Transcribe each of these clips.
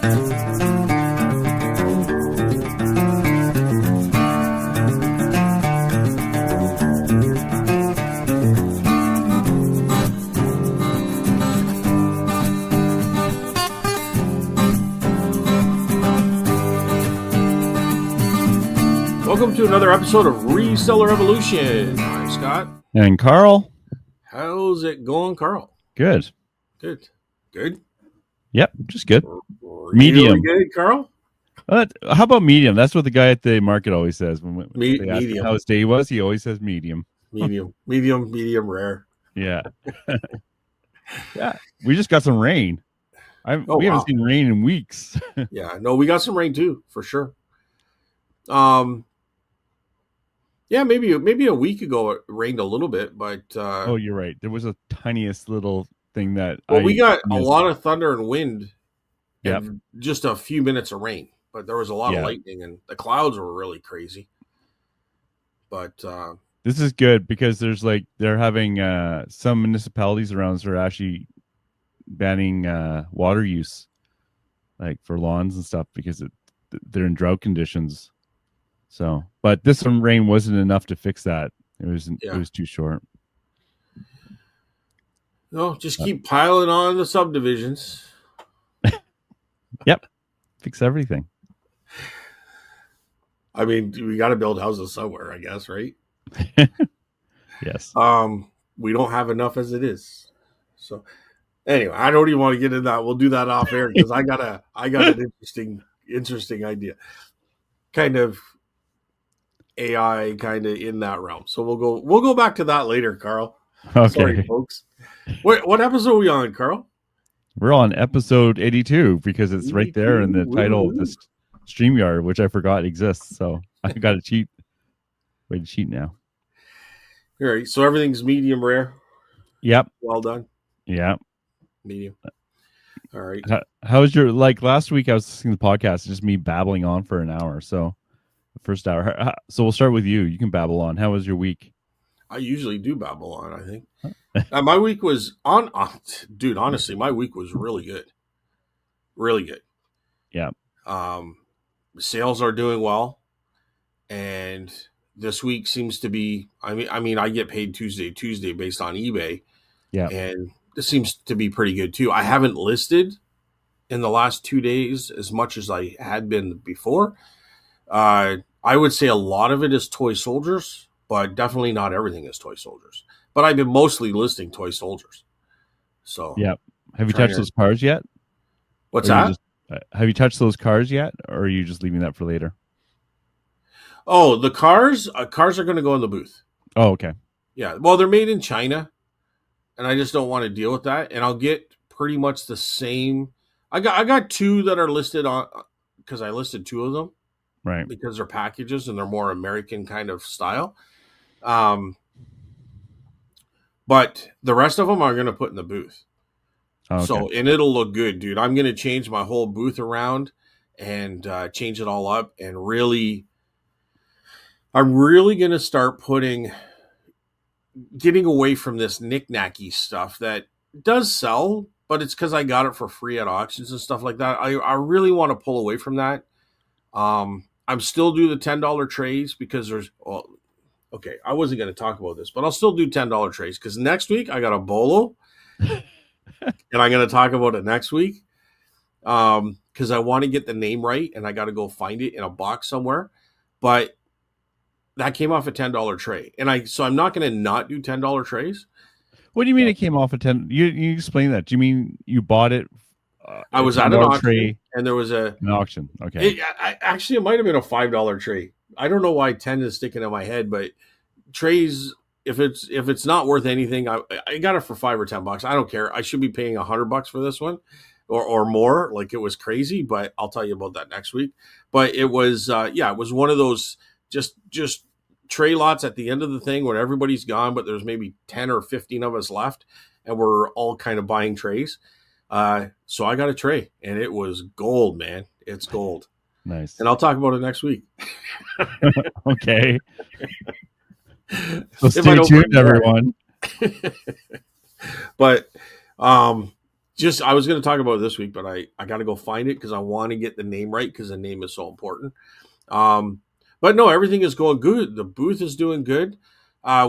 Welcome to another episode of Reseller Evolution. I'm Scott. And Carl. How's it going, Carl? Good. Good. Good? Yep, just good. Really medium. Good, Carl? How about medium? That's what the guy at the market always says. When they ask him Medium. how his day was, he always says medium. Medium, rare. Yeah. Yeah. We just got some rain. We haven't seen rain in weeks. Yeah, no, we got some rain too, for sure. Yeah, maybe a week ago it rained a little bit, but oh, you're right. There was a tiniest little thing that we got a lot of thunder and wind, and just a few minutes of rain, but there was a lot of lightning and the clouds were really crazy. But this is good because they're having some municipalities around us are actually banning water use, like for lawns and stuff, because they're in drought conditions. So, but this rain wasn't enough to fix that. It was too short. No, just keep piling on the subdivisions. Yep, fix everything. I mean, we got to build houses somewhere, I guess, right? Yes. We don't have enough as it is. So, anyway, I don't even want to get into that. We'll do that off air because I got an interesting idea. Kind of AI kind of in that realm. So we'll go back to that later, Carl. Okay. Sorry, folks. What episode are we on, Carl? We're on episode 82 because it's right there in the title of this StreamYard, which I forgot exists. So I got to cheat. Way to cheat now. All right. So everything's medium rare. Yep. Well done. Yep. Medium. All right. How's your, last week I was listening to the podcast, just me babbling on for an hour. So first hour. So we'll start with you. You can babble on. How was your week? I usually do babble on, I think. My week was dude, honestly, my week was really good. Really good. Yeah. Sales are doing well. And this week seems to be, I mean, I get paid Tuesday based on eBay. Yeah. And this seems to be pretty good too. I haven't listed in the last 2 days as much as I had been before. I would say a lot of it is toy soldiers, but definitely not everything is toy soldiers. But I've been mostly listing toy soldiers. So yeah. Have you touched those cars yet? What's that? Have you touched those cars yet, or are you just leaving that for later? Oh, the cars are going to go in the booth. Oh, okay. Yeah. Well, they're made in China, and I just don't want to deal with that. And I'll get pretty much the same. I got two that are listed on because I listed two of them. Right. Because they're packages and they're more American kind of style. But the rest of them are going to put in the booth. Okay. So, and it'll look good, dude. I'm going to change my whole booth around and change it all up. And really, I'm really going to start getting away from this knick-knacky stuff that does sell, but it's because I got it for free at auctions and stuff like that. I really want to pull away from that. I'm still do the $10 trays because I wasn't going to talk about this, but I'll still do $10 trays because next week I got a bolo and I'm going to talk about it next week. Because I want to get the name right and I got to go find it in a box somewhere, but that came off a $10 tray. And I'm not going to not do $10 trays. What do you mean it came off a 10? You explain that. Do you mean you bought it? I was at an auction and there was an auction. Okay. It might have been a $5 tray. I don't know why 10 is sticking in my head, but trays, if it's not worth anything, I got it for $5 or $10. I don't care. I should be paying $100 for this one or more. Like it was crazy, but I'll tell you about that next week. But it was, it was one of those just tray lots at the end of the thing when everybody's gone, but there's maybe 10 or 15 of us left and we're all kind of buying trays. So I got a tray and it was gold, man. It's gold. Nice. And I'll talk about it next week. Okay. So stay tuned, everyone. But, just I was going to talk about it this week, but I got to go find it because I want to get the name right because the name is so important. Um, but no, everything is going good. The booth is doing good.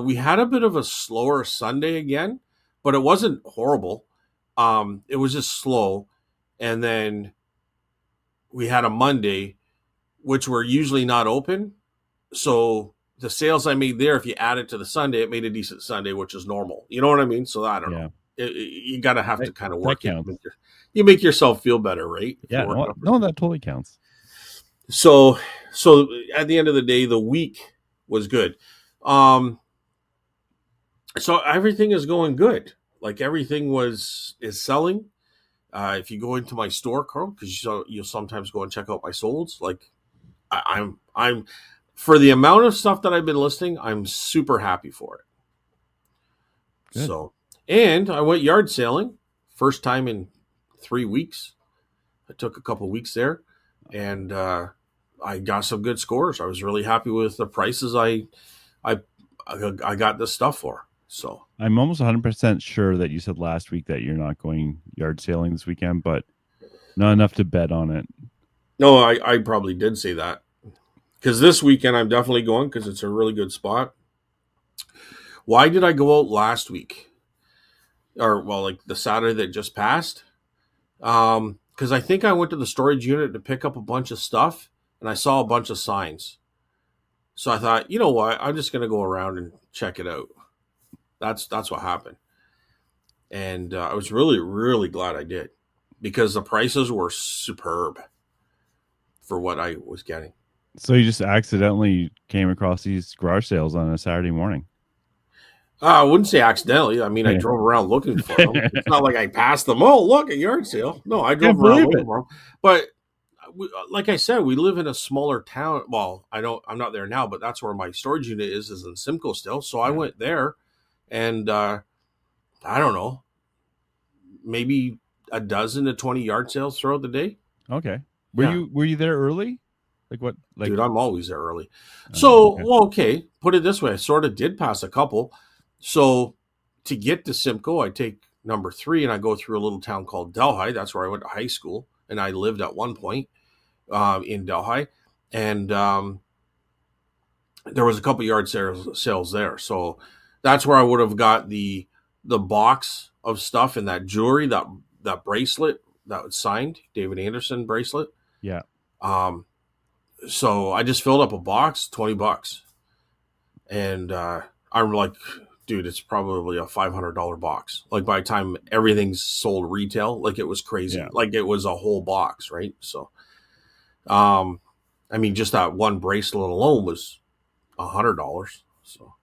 We had a bit of a slower Sunday again, but it wasn't horrible. It was just slow, and then we had a Monday, which we're usually not open. So the sales I made there, if you add it to the Sunday, it made a decent Sunday, which is normal. You know what I mean? So I don't know. Yeah, You got to have that, to kind of that work it. counts. You make yourself feel better, right? If you Yeah, work no, it up. no, that totally counts. So, so at the end of the day, the week was good. Um, so everything is going good. Like everything is selling. If you go into my store, Carl, because you'll sometimes go and check out my solds. Like I'm for the amount of stuff that I've been listing, I'm super happy for it. Good. So, and I went yard sailing, first time in 3 weeks. I took a couple weeks there, and I got some good scores. I was really happy with the prices I I got this stuff for. So I'm almost 100% sure that you said last week that you're not going yard sailing this weekend, but not enough to bet on it. no, I probably did say that because this weekend I'm definitely going because it's a really good spot. Why did I go out last week? Or well, like the Saturday that just passed? Because I think I went to the storage unit to pick up a bunch of stuff, and I saw a bunch of signs. So I thought, you know what? I'm just going to go around and check it out. That's what happened, and I was really glad I did because the prices were superb for what I was getting. So you just accidentally came across these garage sales on a Saturday morning. I wouldn't say accidentally. I mean, I Yeah. drove around looking for them. It's not like I passed them. Oh, look, a yard sale. No, I drove Can't around believe looking it. for them. But like I said, we live in a smaller town. Well, I don't. I'm not there now, but that's where my storage unit is in Simcoe still. So I Yeah. went there, and I don't know, maybe a dozen to 20 yard sales throughout the day. Okay. Yeah, Were you there early? Like what? Like dude, I'm always there early. So, okay. well, okay, put it this way, I sort of did pass a couple. So, to get to Simcoe, I take number 3 and I go through a little town called Delhi. That's where I went to high school, and I lived at one point in Delhi, and there was a couple yard sales there. So, that's where I would have got the box of stuff and that jewelry, that bracelet that was signed, David Anderson bracelet. Yeah. Um, so I just filled up a box, $20, and I'm like, dude, it's probably a $500 box. Like by the time everything's sold retail, like it was crazy. Yeah. Like it was a whole box, right? So, um, I mean, just that one bracelet alone was $100. So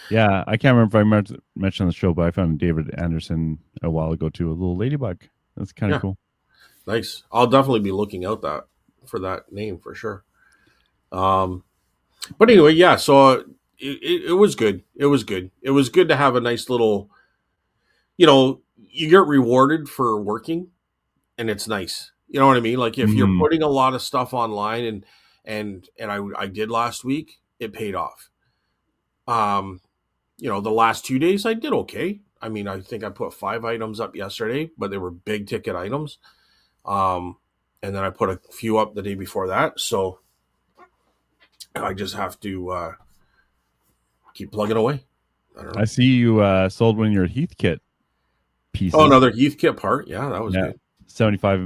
Yeah. I can't remember if I mentioned on the show, but I found David Anderson a while ago too. A little ladybug. That's kind of yeah, cool. nice. I'll definitely be looking out that for that name for sure. Um, but anyway, yeah. So it was good. It was good. It was good to have a nice little, you get rewarded for working, and it's nice. You know what I mean? Like if you're Mm. putting a lot of stuff online, and I did last week, it paid off. Um, the last 2 days I did okay. I mean, I think I put 5 items up yesterday, but they were big ticket items. Um, and then I put a few up the day before that. So I just have to keep plugging away. I don't I know. see you sold one of your Heathkit Oh, pieces. another Heathkit part. Yeah, that was Yeah. good. 75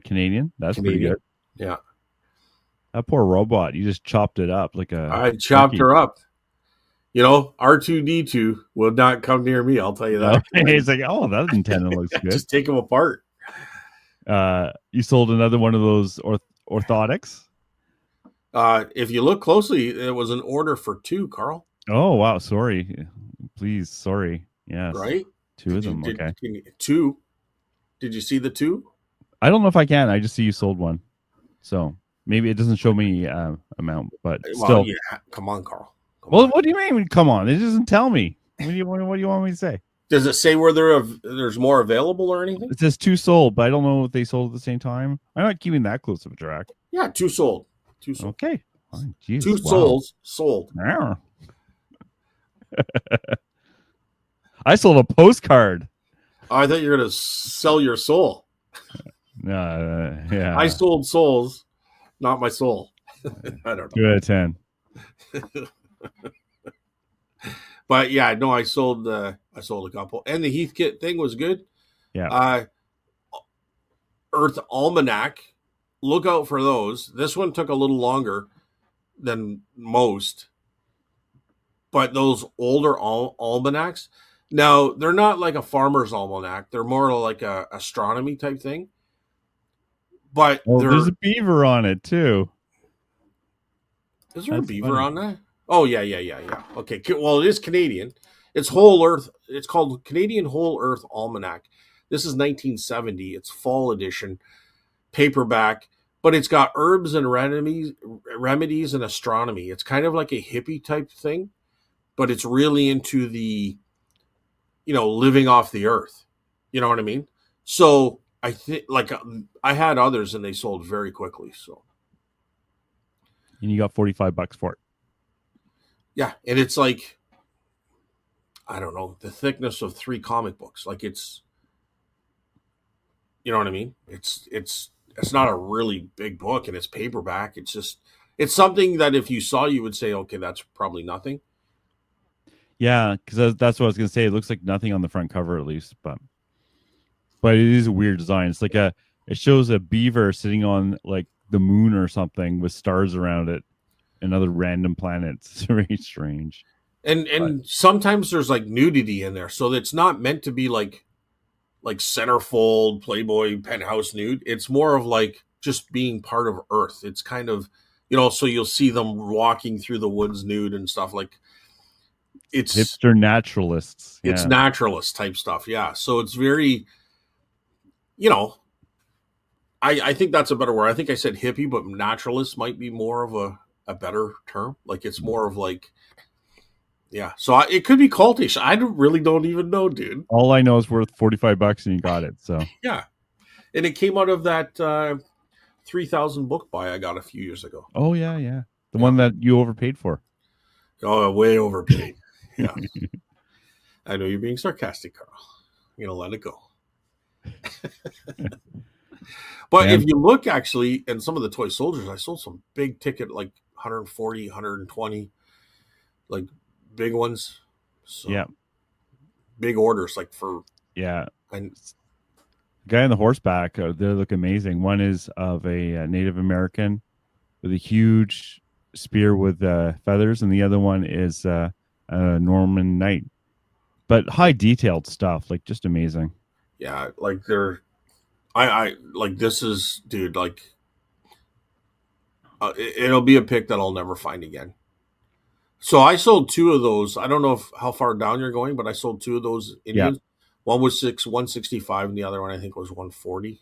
Canadian. That's pretty Canadian. good. Yeah. That poor robot. You just chopped it up like a I chopped turkey. her up. R2D2 will not come near me. I'll tell you No, that. it's like, oh, that antenna looks good. Just take them apart. You sold another one of those orthotics. If you look closely, it was an order for 2, Carl. Oh wow, sorry. Please, sorry. Yes, Right? two of them. Okay. 2? Did you see the 2? I don't know if I can. I just see you sold one, so maybe it doesn't show me amount, but Well, still. yeah. Come on, Carl. Come Well, on. what do you mean? Come on, it doesn't tell me. What do you want me to say? Does it say where there's more available or anything? It says 2 sold, but I don't know if they sold at the same time. I'm not keeping that close of a track. Yeah, 2 sold. 2 sold. Okay. Fine. Jeez. 2 Wow. souls sold. I sold a postcard. Oh, I thought you were gonna sell your soul. I Yeah, sold souls, not my soul. I don't know. 2 out of 10. But yeah, no, I sold a couple. And the Heathkit thing was good. Yeah. Uh Earth Almanac. Look out for those. This one took a little longer than most, but those older almanacs, now they're not like a farmer's almanac. They're more like a astronomy type thing. But Oh, there's a beaver on it too. is there a That's beaver funny. on that? Oh yeah. Okay, well it is Canadian. It's Whole Earth. It's called Canadian Whole Earth Almanac. This is 1970. It's fall edition, paperback, but it's got herbs and remedies and astronomy. It's kind of like a hippie type thing, but it's really into the living off the earth. You know what I mean? So I think like I had others and they sold very quickly. So And you got $45 for it. yeah, and it's like I don't know the thickness of 3 comic books. Like it's you know what I mean? It's not a really big book and it's paperback. It's just it's something that if you saw you would say okay that's probably nothing. Yeah, because that's what I was gonna say. It looks like nothing on the front cover, at least, but it is a weird design. It's like it shows a beaver sitting on like the moon or something with stars around it and other random planets. It's very strange. But And sometimes there's like nudity in there, so it's not meant to be like centerfold Playboy penthouse nude. It's more of like just being part of Earth. It's kind of so you'll see them walking through the woods nude and stuff like it's hipster naturalists, it's yeah. naturalist type stuff. Yeah, so it's very you know I think that's a better word. I think I said hippie, but naturalist might be more of a better term. Like it's more of like yeah. So it could be cultish. Really don't even know, dude. All I know is worth $45 and you got it. So Yeah, and it came out of that 3,000 book buy I got a few years ago. oh yeah. The Yeah. one that you overpaid for. Oh, way overpaid. Yeah. I know you're being sarcastic, Carl. You know, let it go. But if Dan? you look actually in some of the toy soldiers, I sold some big ticket, like 140, 120, like big ones. Yeah. So big orders, like for, Yeah. and Guy on the horseback, they look amazing. One is of a Native American with a huge spear with feathers, and the other one is a Norman knight. But high detailed stuff, like just amazing. yeah, like like this is, dude, like it'll be a pick that I'll never find again. So I sold two of those. I don't know how far down you're going, but I sold two of those Yeah, Indians. One was 165, and the other one I think was 140.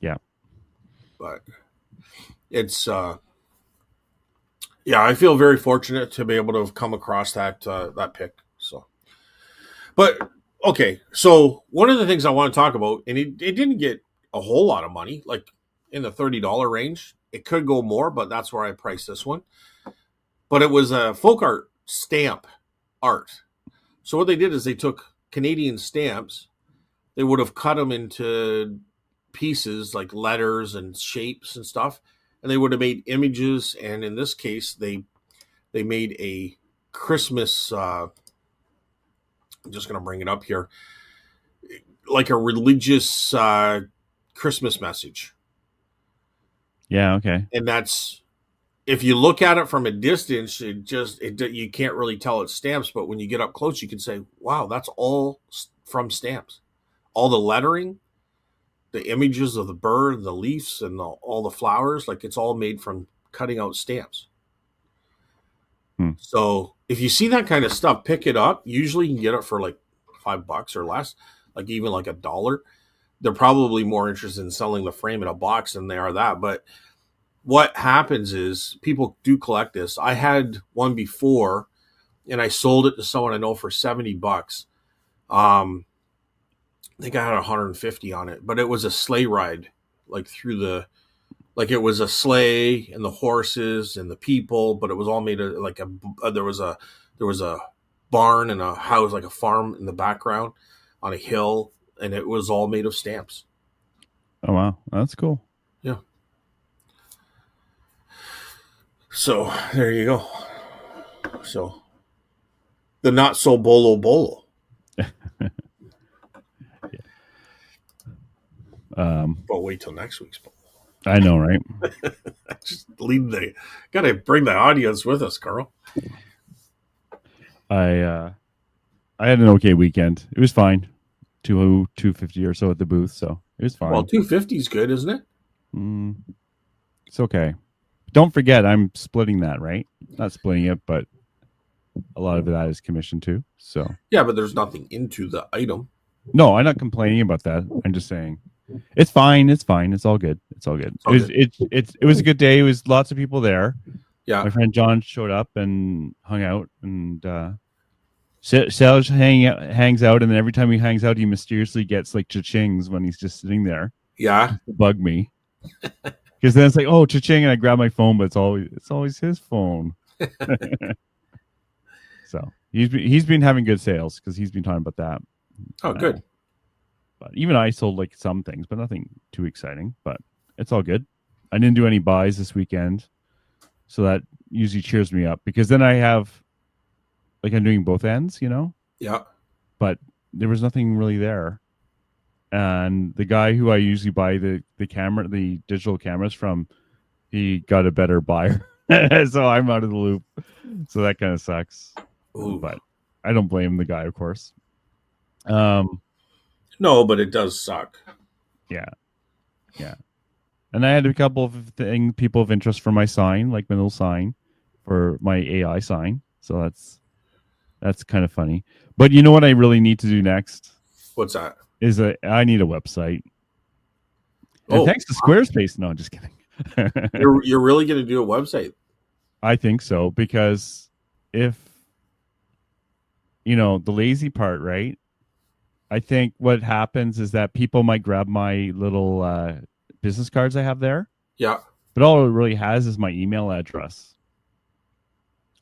yeah, But it's yeah, I feel very fortunate to be able to have come across that pick. So, but okay, so one of the things I want to talk about, and it didn't get a whole lot of money, like in the $30 range. It could go more, but that's where I priced this one. But it was a folk art stamp art. So what they did is they took Canadian stamps. They would have cut them into pieces like letters and shapes and stuff, and they would have made images. And in this case, they made a Christmas. I'm just going to bring it up here, like a religious Christmas message, yeah. Okay. and that's if you look at it from a distance, you can't really tell it's stamps, but when you get up close, you can say, "Wow, that's all from stamps." All the lettering, the images of the bird, the leaves, and all the flowers, like it's all made from cutting out stamps. Hmm. So if you see that kind of stuff, pick it up. Usually you can get it for like $5 or less, like even like $1. They're probably more interested in selling the frame in a box than they are that. But what happens is people do collect this. I had one before and I sold it to someone I know for $70. I think I had 150 on it, but it was a sleigh ride, like through the like it was a sleigh and the horses and the people, but it was all made of like there was a barn and a house, like a farm in the background. on a hill, and it was all made of stamps. Oh wow, that's cool. Yeah. So there you go. So the not so bolo bolo. But wait till next week's bolo. I know, right? Just lead the. Got to bring the audience with us, Carl. I had an okay weekend. It was fine. 250 or so at the booth, so it was fine. Well, 250 is good, isn't it? It's okay. Don't forget, I'm splitting that, right? Not splitting it, but a lot of that is commission too. So yeah, but there's nothing into the item. No, I'm not complaining about that. I'm just saying it's fine. It's fine. It's all good. It's all good. It was a good day. It was lots of people there. Yeah. My friend John showed up and hung out, and Sal hangs out, and then every time he hangs out, he mysteriously gets like cha-chings when he's just sitting there. Yeah. To bug me. Because then it's like, oh, cha-ching, and I grab my phone, but it's always his phone. So he's been having good sales because he's been talking about that. Oh, good. But even I sold like some things, but nothing too exciting. But it's all good. I didn't do any buys this weekend, so that usually cheers me up because then I have like I'm doing both ends, you know. Yeah. But there was nothing really there, and the guy who I usually buy the digital cameras from, he got a better buyer, so I'm out of the loop. So that kind of sucks. Ooh. But I don't blame the guy, of course. No, but it does suck. Yeah. And I had a couple of people of interest for my sign, like my little sign for my AI sign. So that's kind of funny. But you know what I really need to do next? What's that? Is I need a website. And thanks to Squarespace. No, just kidding. You're really going to do a website? I think so, because if the lazy part, right? I think what happens is that people might grab my little business cards I have there. Yeah. But all it really has is my email address.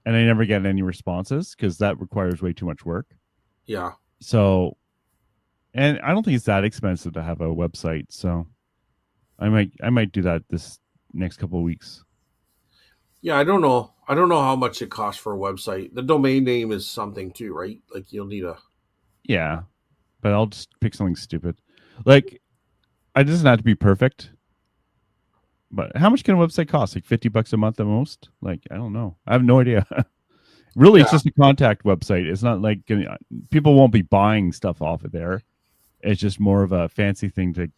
And I never get any responses because that requires way too much work. Yeah. So, and I don't think it's that expensive to have a website. So I might do that this next couple of weeks. Yeah, I don't know. I don't know how much it costs for a website. The domain name is something too, right? Like you'll need a. Yeah. But I'll just pick something stupid. Like, it doesn't have to be perfect. But how much can a website cost? Like $50 a month at most? Like, I don't know. I have no idea. Really, It's just a contact website. It's not like people won't be buying stuff off of there. It's just more of a fancy thing to.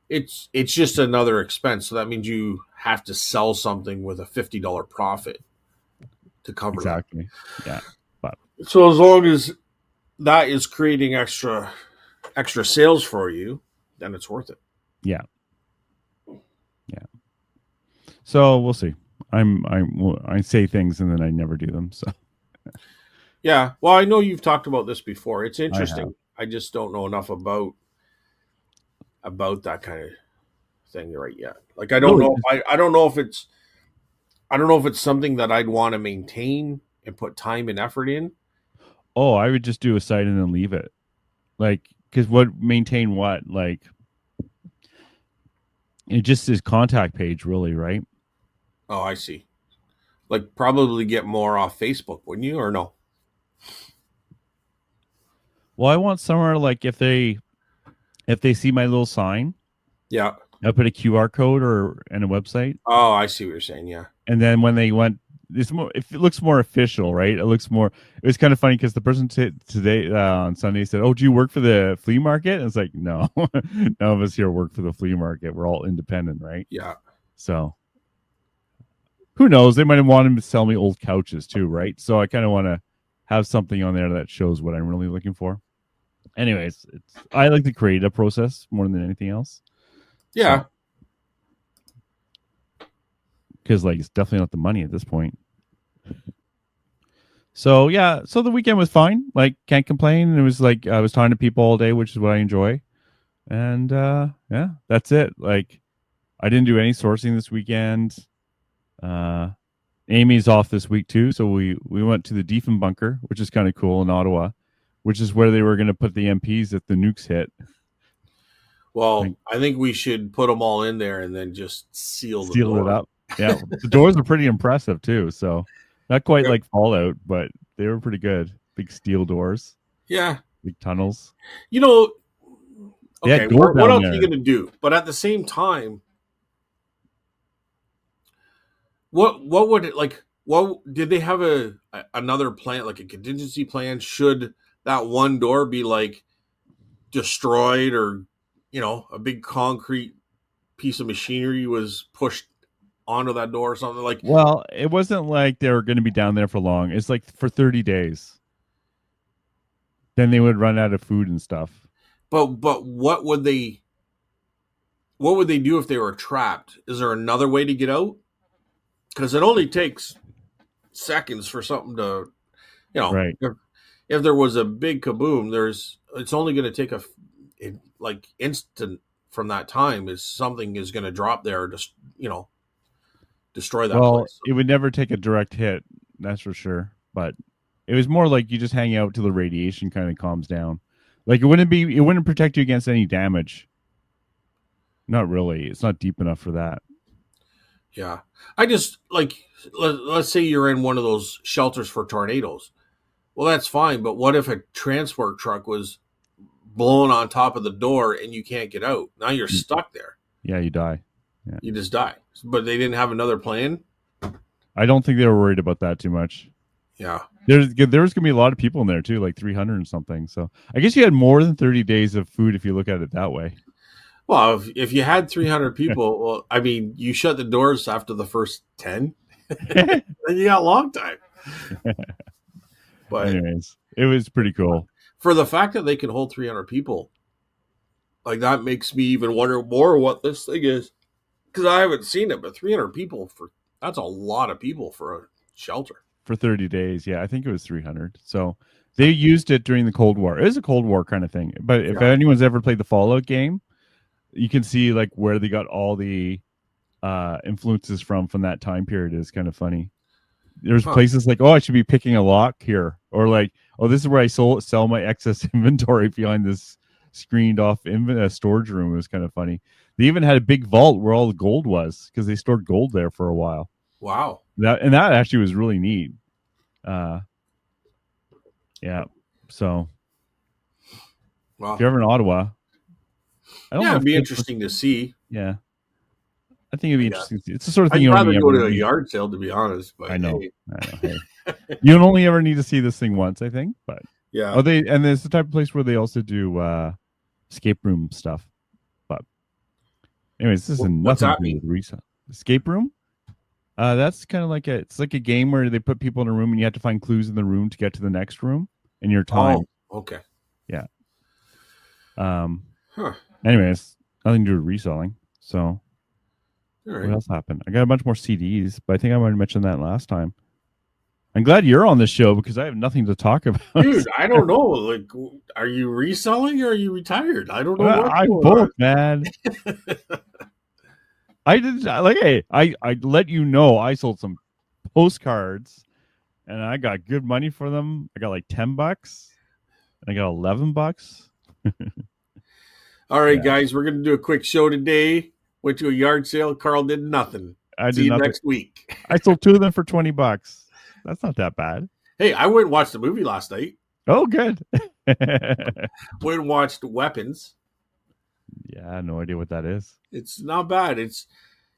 It's just another expense. So that means you have to sell something with a $50 profit to cover exactly. that. Yeah. But so as long as that is creating extra sales for you, then it's worth it. Yeah. So we'll see. I say things and then I never do them. So yeah. Well, I know you've talked about this before. It's interesting. I just don't know enough about that kind of thing right yet. Like I don't know. I don't know if it's something that I'd want to maintain and put time and effort in. Oh, I would just do a site and then leave it. Like, because maintain what? Like, it just is contact page, really, right? Oh, I see. Like, probably get more off Facebook, wouldn't you, or no? Well, I want somewhere like if they see my little sign, yeah, I'll put a QR code and a website. Oh, I see what you're saying. Yeah. And then when they went, it looks more official, right? It was kind of funny because the person today on Sunday said, "Oh, do you work for the flea market?" And it's like, no, none of us here work for the flea market. We're all independent, right? Yeah. So who knows? They might have wanted to sell me old couches too, right? So I kind of want to have something on there that shows what I'm really looking for. Anyways, I like the creative process more than anything else. Yeah. Because it's definitely not the money at this point. So yeah, so the weekend was fine. Like, can't complain. It was like I was talking to people all day, which is what I enjoy. And yeah, that's it. Like, I didn't do any sourcing this weekend. Amy's off this week too, so we went to the Diefenbunker, which is kind of cool in Ottawa. which is where they were going to put the MPs if the nukes hit. Well, Like I think we should put them all in there and then just seal the seal it door. up. Yeah, the doors are pretty impressive too. So not quite like Fallout, but they were pretty good. Big steel doors, Yeah. big tunnels. You know, They okay, had gold what down else are you there. going to do? But at the same time, what would it like? What did they have another plan, like a contingency plan? Should that one door be like destroyed, or a big concrete piece of machinery was pushed onto that door or something like? Well, it wasn't like they were going to be down there for long. It's like for 30 days. Then they would run out of food and stuff. But what would they do if they were trapped? Is there another way to get out? Because it only takes seconds for something to, Right. if there was a big kaboom, it's only going to take like instant from that time is something is going to drop there, just destroy that Well, place. it would never take a direct hit, that's for sure. But it was more like you just hang out till the radiation kind of calms down. Like it wouldn't protect you against any damage. Not really. It's not deep enough for that. Yeah, I just like let's say you're in one of those shelters for tornadoes. Well, that's fine, but what if a transport truck was blown on top of the door and you can't get out? Now you're stuck there. Yeah, you die. Yeah. You just die. But they didn't have another plan. I don't think they were worried about that too much. Yeah. There was going to be a lot of people in there too, like 300 and something. So I guess you had more than 30 days of food if you look at it that way. Well, if you had 300 people, well, I mean, you shut the doors after the first 10, then you got a long time. But anyways, it was pretty cool. for the fact that they can hold 300 people, like that makes me even wonder more what this thing is, because I haven't seen it. But 300 people that's a lot of people for a shelter. For 30 days. Yeah, I think it was 300. So they used it during the Cold War. It was a Cold War kind of thing. But if anyone's ever played the Fallout game, you can see like where they got all the influences from that time period. Is kind of funny. There's places like, oh, I should be picking a lock here, or like, oh, this is where I sell my excess inventory behind this screened off storage room. It was kind of funny. They even had a big vault where all the gold was because they stored gold there for a while. Wow. That actually was really neat. Yeah. So Wow. if you're ever in Ottawa, I don't know. It'd be interesting to see. Yeah. I think it'd be interesting to see. It's the sort of thing I'd you rather only go ever to a need. yard sale, to be honest. But I know. Hey. You don't only ever need to see this thing once, I think. But yeah. and there's the type of place where they also do escape room stuff. But anyways, this is What's nothing that to do mean? with resale. Escape room? That's kind of like it's like a game where they put people in a room and you have to find clues in the room to get to the next room in your time. Oh, okay. Yeah. Anyways, nothing to do with reselling. So what else happened? I got a bunch more CDs, but I think I might have mentioned that last time. I'm glad you're on this show because I have nothing to talk about. Dude, I don't know. Like, are you reselling or are you retired? I don't know. I'm both, man. I did hey, I let you know I sold some postcards and I got good money for them. I got like $10 and I got $11. All right, guys, we're gonna do a quick show today. Went to a yard sale. Carl did nothing. See you next week. I sold 2 of them for $20. That's not that bad. Hey, I went and watched the movie last night. Oh, good. Went and watched Weapons. Yeah, no idea what that is. It's not bad.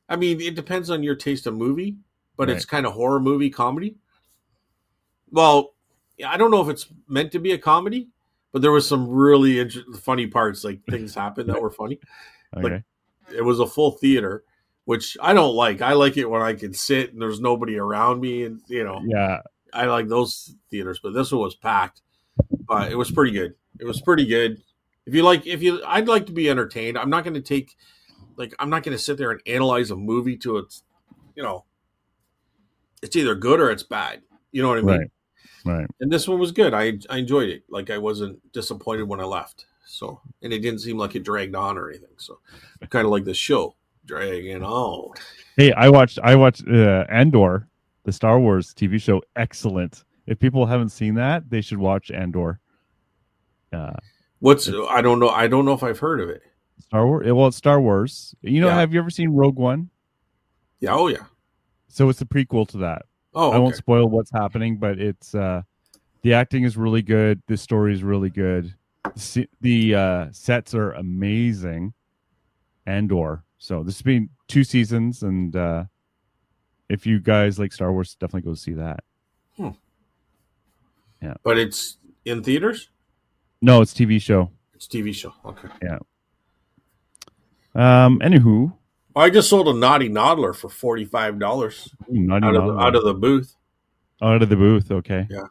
I mean, it depends on your taste of movie, but It's kind of horror movie comedy. Well, I don't know if it's meant to be a comedy, but there was some really funny parts, like things happened that were funny. Okay. Like it was a full theater, which I don't like. I like it when I can sit and there's nobody around me, and Yeah, I like those theaters. But this one was packed, but it was pretty good. It was pretty good. I'd like to be entertained. I'm not going to I'm not going to sit there and analyze a movie to its, it's either good or it's bad. You know what I mean? Right. And this one was good. I enjoyed it. Like I wasn't disappointed when I left. So, and it didn't seem like it dragged on or anything. So, kind of like the show dragging on. Hey, I watched Andor, the Star Wars TV show. Excellent. If people haven't seen that, they should watch Andor. Uh, What's it's I don't know. I don't know if I've heard of it. Star Wars. Well, it's Star Wars. Yeah. Have you ever seen Rogue One? Yeah. Oh yeah. So it's a prequel to that. Oh I won't okay. spoil what's happening, but it's the acting is really good. The story is really good. The sets are amazing. Andor. So this has been 2 seasons, and if you guys like Star Wars, definitely go see that. Hmm. Yeah. But it's in theaters. No, it's TV show. It's TV show. Okay. Yeah. Anywho, I just sold a naughty noddler for $45 naughty out noddler of the booth. out of the booth. Okay. Yeah.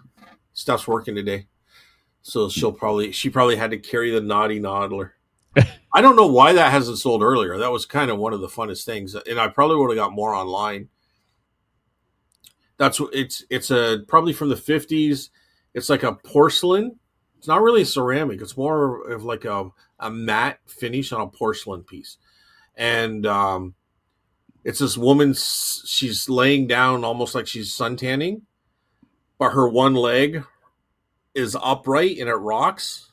Stuff's working today. So she probably had to carry the naughty noddler. I don't know why that hasn't sold earlier. That was kind of one of the funnest things. And I probably would have got more online. That's what it's a probably from the 50s. It's like a porcelain. It's not really ceramic. It's more of like a matte finish on a porcelain piece. And it's this woman. She's laying down almost like she's suntanning, but her one leg is upright and it rocks,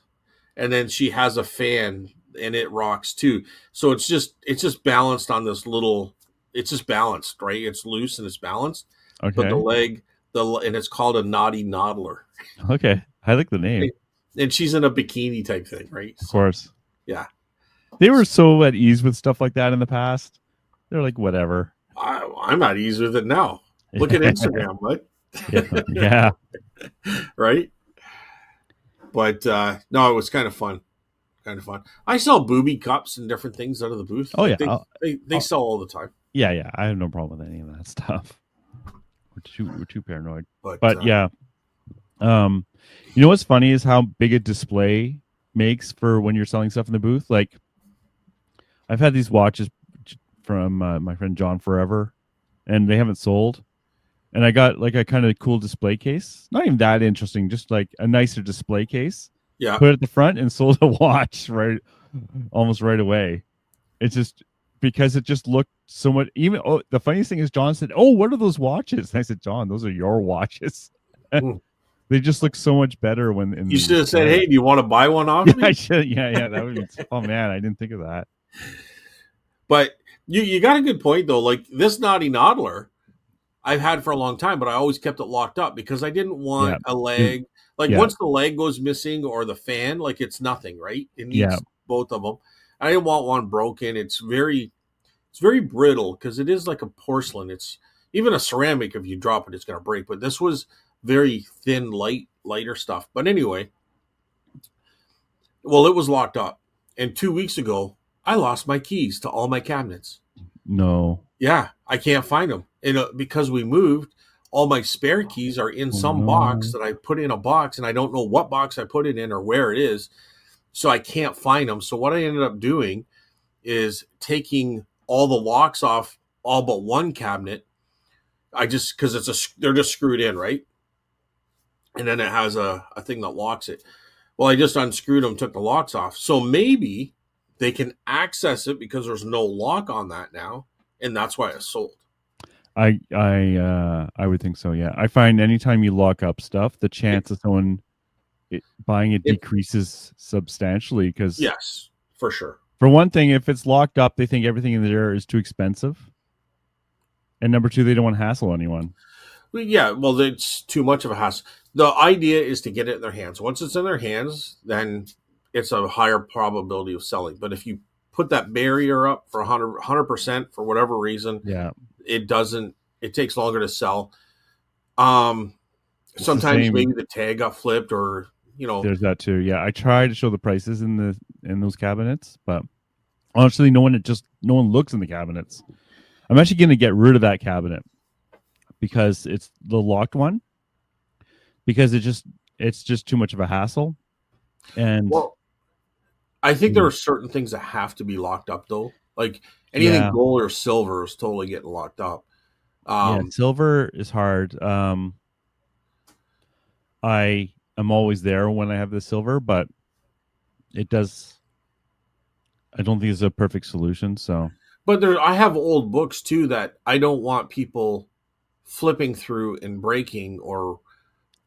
and then she has a fan and it rocks too. So it's just balanced on this little. It's just balanced, right? It's loose and it's balanced, but the Okay. leg, and it's called a naughty noddler, Okay. I like the name. and she's in a bikini type thing, right? Of So course. yeah, They were so at ease with stuff like that in the past. They're like, whatever. I'm at ease with it now. Look at Instagram, right? Yeah. Yeah. Right? But no, it was kind of fun. Kind of fun. I sell booby cups and different things out of the booth. Oh Like yeah. they I'll, sell all the time. yeah. Yeah. I have no problem with any of that stuff. We're too paranoid. But But yeah. Um, what's funny is how big a display makes for when you're selling stuff in the booth. Like I've had these watches from my friend John forever, and they haven't sold. And I got like a kind of cool display case. Not even that interesting, just like a nicer display case. yeah, Put it at the front and sold a watch almost right away. It's just because it just looked so much. Even the funniest thing is John said, "Oh, what are those watches?" And I said, "John, those are your watches." Hmm. They just look so much better when in You the should have said, display. "Hey, do you want to buy one off Yeah, I me?" should. Yeah, yeah, that would be. Oh man, I didn't think of that. But you got a good point though. Like this naughty noddler, I've had for a long time, but I always kept it locked up because I didn't Yeah, want a it, leg. Like yeah, once the leg goes missing or the fan, like it's nothing, right? It yeah. needs both of them. I didn't want one broken. It's very brittle because it is like a porcelain. It's even a ceramic. If you drop it, it's going to break. But this was very thin, lighter stuff. But anyway, well, it was locked up. And 2 weeks ago, I lost my keys to all my cabinets. No. Yeah, I can't find them. And because we moved, all my spare keys are in Oh some box no. that I put in a box, and I don't know what box I put it in or where it is. So I can't find them. So what I ended up doing is taking all the locks off all but one cabinet. I just because they're just screwed in, right? And then it has a thing that locks it. Well, I just unscrewed them, took the locks off. So maybe they can access it because there's no lock on that now, and that's why it sold. I would think so. Yeah, I find anytime you lock up stuff, the It, chance of someone buying it it decreases substantially. Because yes, for sure. for one thing, if it's locked up, they think everything in there is too expensive, and number two, they don't want to hassle anyone. Well, yeah, well, it's too much of a hassle. The idea is to get it in their hands. Once it's in their hands, then it's a higher probability of selling. But if you put that barrier up for 100% for whatever reason, Yeah, it doesn't. It takes longer to sell. Um, it's the Sometimes same. maybe the tag got flipped, or There's that too. Yeah, I try to show the prices in those cabinets, but honestly, no one looks in the cabinets. I'm actually going to get rid of that cabinet because it's the locked one because it's just too much of a hassle. And well, I think there mm, are certain things that have to be locked up though. Like anything yeah, gold or silver is totally getting locked up. yeah, Um, silver is hard. I am always there when I have the silver, but it does. I don't think it's a perfect solution. So but I have old books too that I don't want people flipping through and breaking or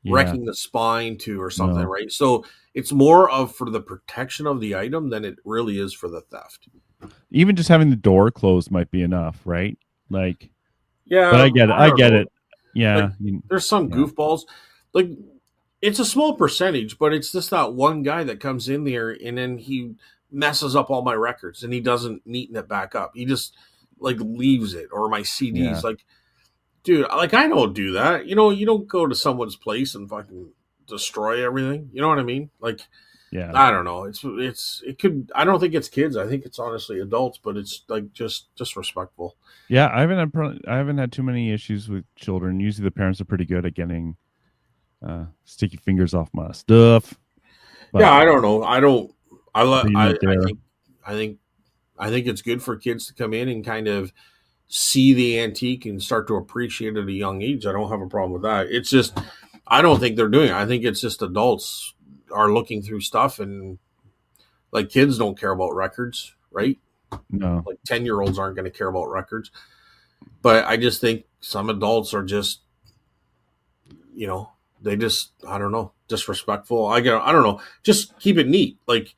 Yeah. wrecking the spine to or something, No. right? So it's more of for the protection of the item than it really is for the theft. Even just having the door closed might be enough, right? Like, but Yeah, I get it. I I don't get know. it. Yeah. Like there's some Yeah. goofballs. Like it's a small percentage, but it's just that one guy that comes in there and then he messes up all my records and he doesn't neaten it back up. He just like leaves it or my CDs. Yeah. Like, dude, like I don't do that. You know, you don't go to someone's place and fucking destroy everything. You know what I mean? Like Yeah. I don't know. It could. I don't think it's kids. I think it's honestly adults. But it's like just disrespectful. Yeah. I haven't had too many issues with children. Usually the parents are pretty good at getting sticky fingers off my stuff. Yeah, But I don't know. I don't. but you I don't dare. think. I think. I think it's good for kids to come in and kind of see the antique and start to appreciate it at a young age. I don't have a problem with that. It's just. I don't think they're doing it. I think it's just adults are looking through stuff and like kids don't care about records, right? No. Like 10-year olds aren't going to care about records. But I just think some adults are just, you know, they just, I don't know, disrespectful. I don't know. Just keep it neat. Like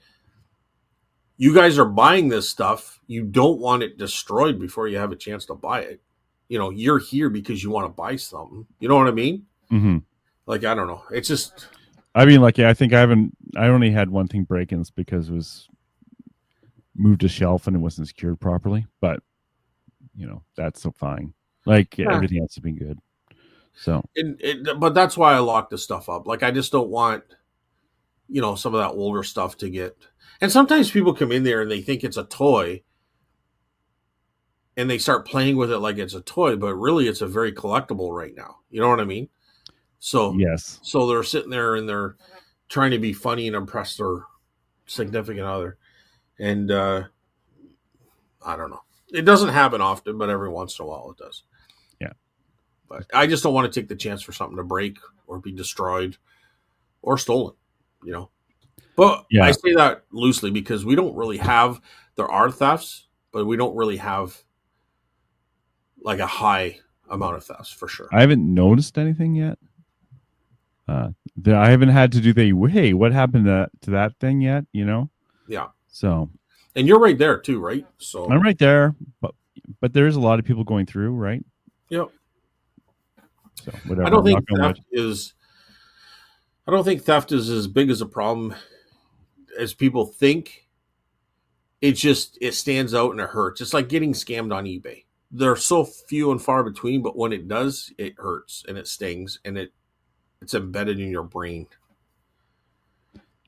you guys are buying this stuff. You don't want it destroyed before you have a chance to buy it. You know, you're here because you want to buy something. You know what I mean? Hmm. Like, I don't know. It's just, I mean, like, I think I haven't. I only had one thing break, and it's because it was moved a shelf and it wasn't secured properly. But that's so fine. Like eh. everything else has been good. So But that's why I lock this stuff up. Like, I just don't want, some of that older stuff to get. And sometimes people come in there and they think it's a toy and they start playing with it like it's a toy, but really it's a very collectible right now. You know what I mean? So yes, so they're sitting there and they're trying to be funny and impress their significant other. And I don't know. It doesn't happen often, but every once in a while it does. yeah, But I just don't want to take the chance for something to break or be destroyed or stolen, you know. But I yeah. say that loosely because we don't really have there are thefts, but we don't really have like a high amount of thefts for sure. I haven't noticed anything yet. I haven't had to do the hey, what happened to that thing yet? Yeah. So And you're right there too, right? So, I'm right there, but there is a lot of people going through, right? yeah. So I whatever. don't Knock think on wood. theft is as big as a problem as people think. It just it stands out and it hurts. It's like getting scammed on eBay. They're so few and far between, but when it does, it hurts and it stings and it's embedded in your brain.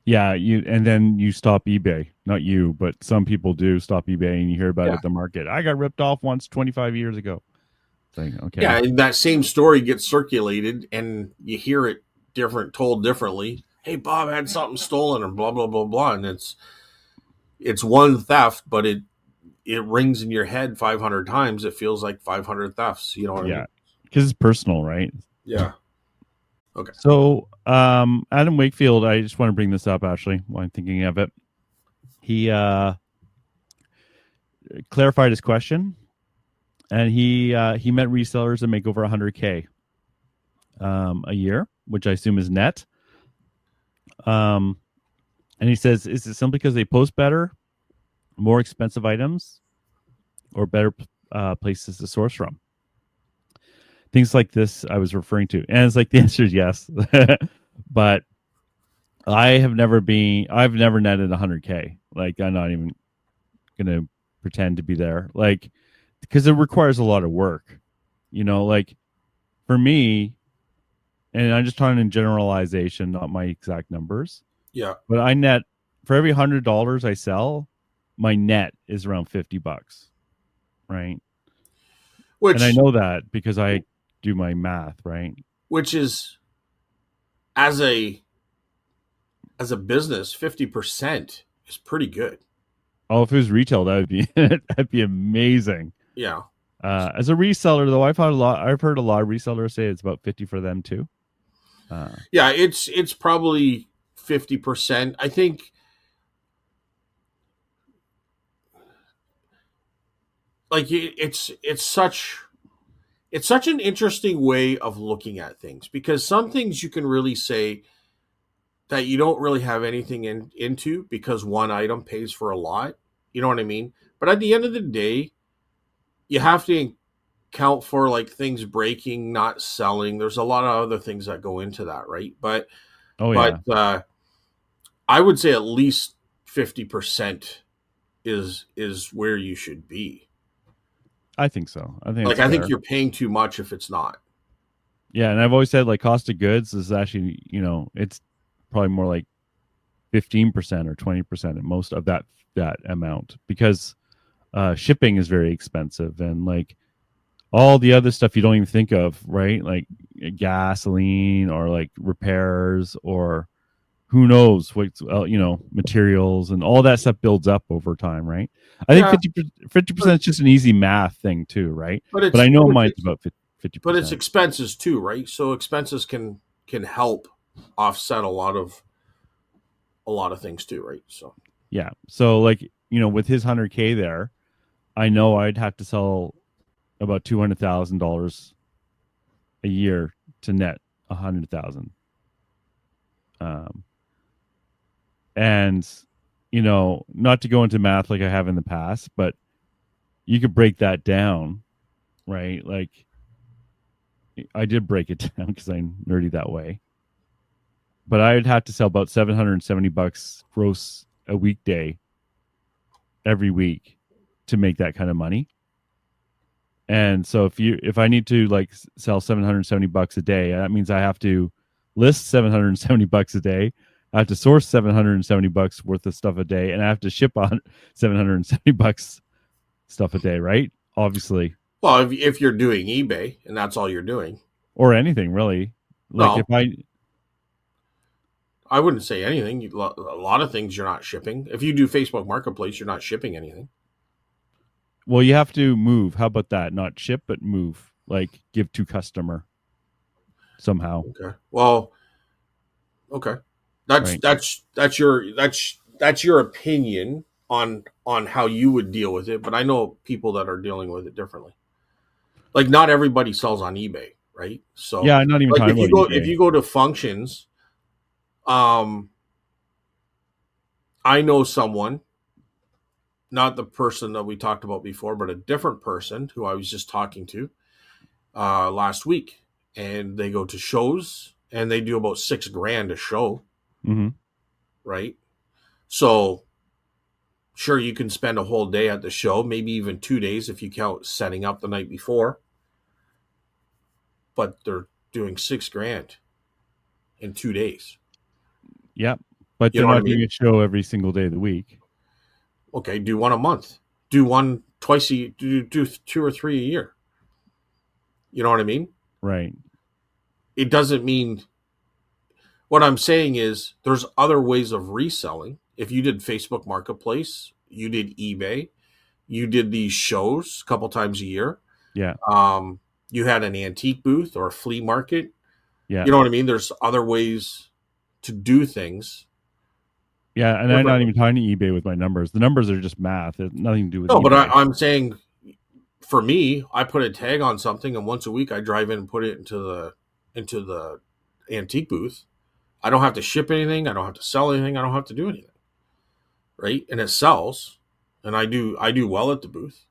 Yeah, and then you stop eBay. Not you, but some people do stop eBay, and you hear about it Yeah. at the market. I got ripped off once 25 years ago. It's like, okay, Yeah, and that same story gets circulated and you hear it told differently. Hey, Bob had something stolen or blah blah blah blah. And it's one theft, but it rings in your head 500 times. It feels like 500 thefts. You know what I yeah, mean? because it's personal, right? Yeah. Okay. So, Adam Wakefield, I just want to bring this up actually while I'm thinking of it. He clarified his question, and he met resellers that make over 100K a year, which I assume is net. Um, and he says, is it simply because they post better, more expensive items, or better places to source from? Things like this I was referring to, and it's like the answer is yes, but I've never netted 100K. Like I'm not even gonna pretend to be there, like because it requires a lot of work. Like for me, and I'm just talking in generalization, not my exact numbers, Yeah. but I net for every $100 I sell, my net is around $50, right? And I Which know that because I do my math, right? which is as a business, 50% is pretty good. Oh, if it was retail, that would be that'd be amazing. Yeah. As a reseller, though, I've heard a lot of resellers say it's about 50 for them too. Uh, Yeah, it's probably 50%. I think like it's such it's such an interesting way of looking at things, because some things you can really say that you don't really have anything into because one item pays for a lot. You know what I mean? But at the end of the day, you have to account for like things breaking, not selling. There's a lot of other things that go into that, right? Oh But yeah, I would say at least 50% is where you should be. I think so. I think Like it's I think fair. you're paying too much if it's not. Yeah, and I've always said like cost of goods is actually, it's probably more like 15% or 20% at most of that amount, because shipping is very expensive, and like all the other stuff you don't even think of, right? Like gasoline or like repairs or who knows what, materials and all that stuff builds up over time, right? I think Yeah, 50% but is just an easy math thing too, right? but But it's I know but mine's it's about 50 but it's percent. expenses too, right? So expenses can help offset a lot of things too, right? So Yeah. So like, with his 100K there, I know I'd have to sell about $200,000 a year to net 100,000. Um, and not to go into math like I have in the past, but you could break that down, right? Like I did break it down because I'm nerdy that way. But I'd have to sell about $770 gross a weekday every week to make that kind of money. And so if I need to like sell $770 a day, that means I have to list $770 a day. I have to source $770 worth of stuff a day, and I have to ship on $770 stuff a day, right? Obviously, well, if you're doing eBay and that's all you're doing, or anything really. Like if no, I wouldn't say anything. A lot of things you're not shipping. If you do Facebook Marketplace, you're not shipping anything. well, you have to move. How about that? Not ship, but move. Like give to customer somehow, Okay. Well, okay. That's right? that's that's your that's your opinion on how you would deal with it, but I know people that are dealing with it differently. Like not everybody sells on eBay, right? So Yeah, I'm not even like talking about if eBay. you go to functions, um I know someone, not the person that we talked about before, but a different person who I was just talking to last week, and they go to shows and they do about 6 grand a show, Mm-hmm. right? So sure, you can spend a whole day at the show, maybe even 2 days if you count setting up the night before, but they're doing 6 grand in 2 days. Yep. But You they're know what I not doing mean? a show every single day of the week. Okay, do one a month, do one twice a do 2 or 3 a year. You know what I mean? Right. It doesn't mean, what I'm saying is there's other ways of reselling. If you did Facebook Marketplace, you did eBay, you did these shows a couple times a year. Yeah. Um, you had an antique booth or a flea market. Yeah. You know what I mean? There's other ways to do things Yeah. And I'm not differently. even talking to eBay with my numbers. The numbers are just math. It has nothing to do with No, but eBay. I'm saying for me, I put a tag on something, and once a week I drive in and put it into the antique booth. I don't have to ship anything. I don't have to sell anything. I don't have to do anything, right? And it sells, and I do well at the booth.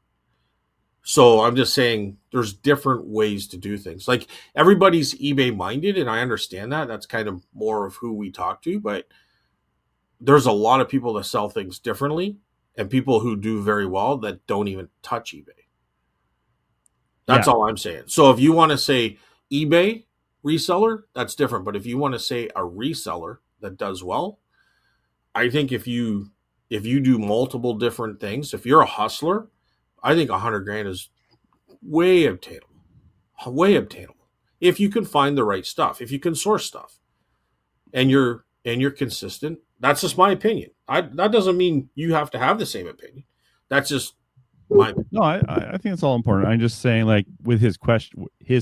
So I'm just saying there's different ways to do things. Like everybody's eBay minded, and I understand that. That's kind of more of who we talk to, but there's a lot of people that sell things differently, and people who do very well that don't even touch eBay. That's Yeah. all I'm saying. So if you want to say eBay reseller, that's different. But if you want to say a reseller that does well, I think if you do multiple different things, if you're a hustler, I think 100 grand is way obtainable, way obtainable. If you can find the right stuff, if you can source stuff, and you're consistent, that's just my opinion. That doesn't mean you have to have the same opinion. That's just my opinion. No, I think it's all important. I'm just saying, like with his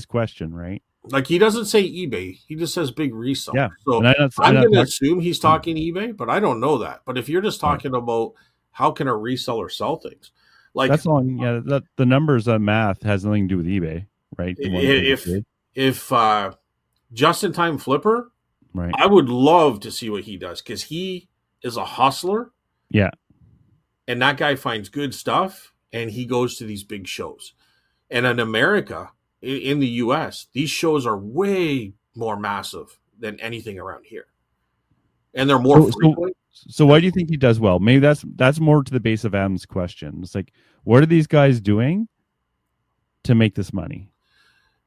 question, right? Like he doesn't say eBay, he just says big reseller. Yeah. And So I'm I'm not going to talking. assume he's talking eBay, but I don't know that. But if you're just Right. talking about how can a reseller sell things, like That's all. Yeah. That the numbers, math has nothing to do with eBay. right? The one thing he If did, just in time flipper, right? I would love to see what he does because he is a hustler Yeah. and that guy finds good stuff and he goes to these big shows. And in America, in the US, these shows are way more massive than anything around here. And they're more So frequent so why as do you well. think he does well? Maybe that's more to the base of Adam's question. It's like, what are these guys doing to make this money?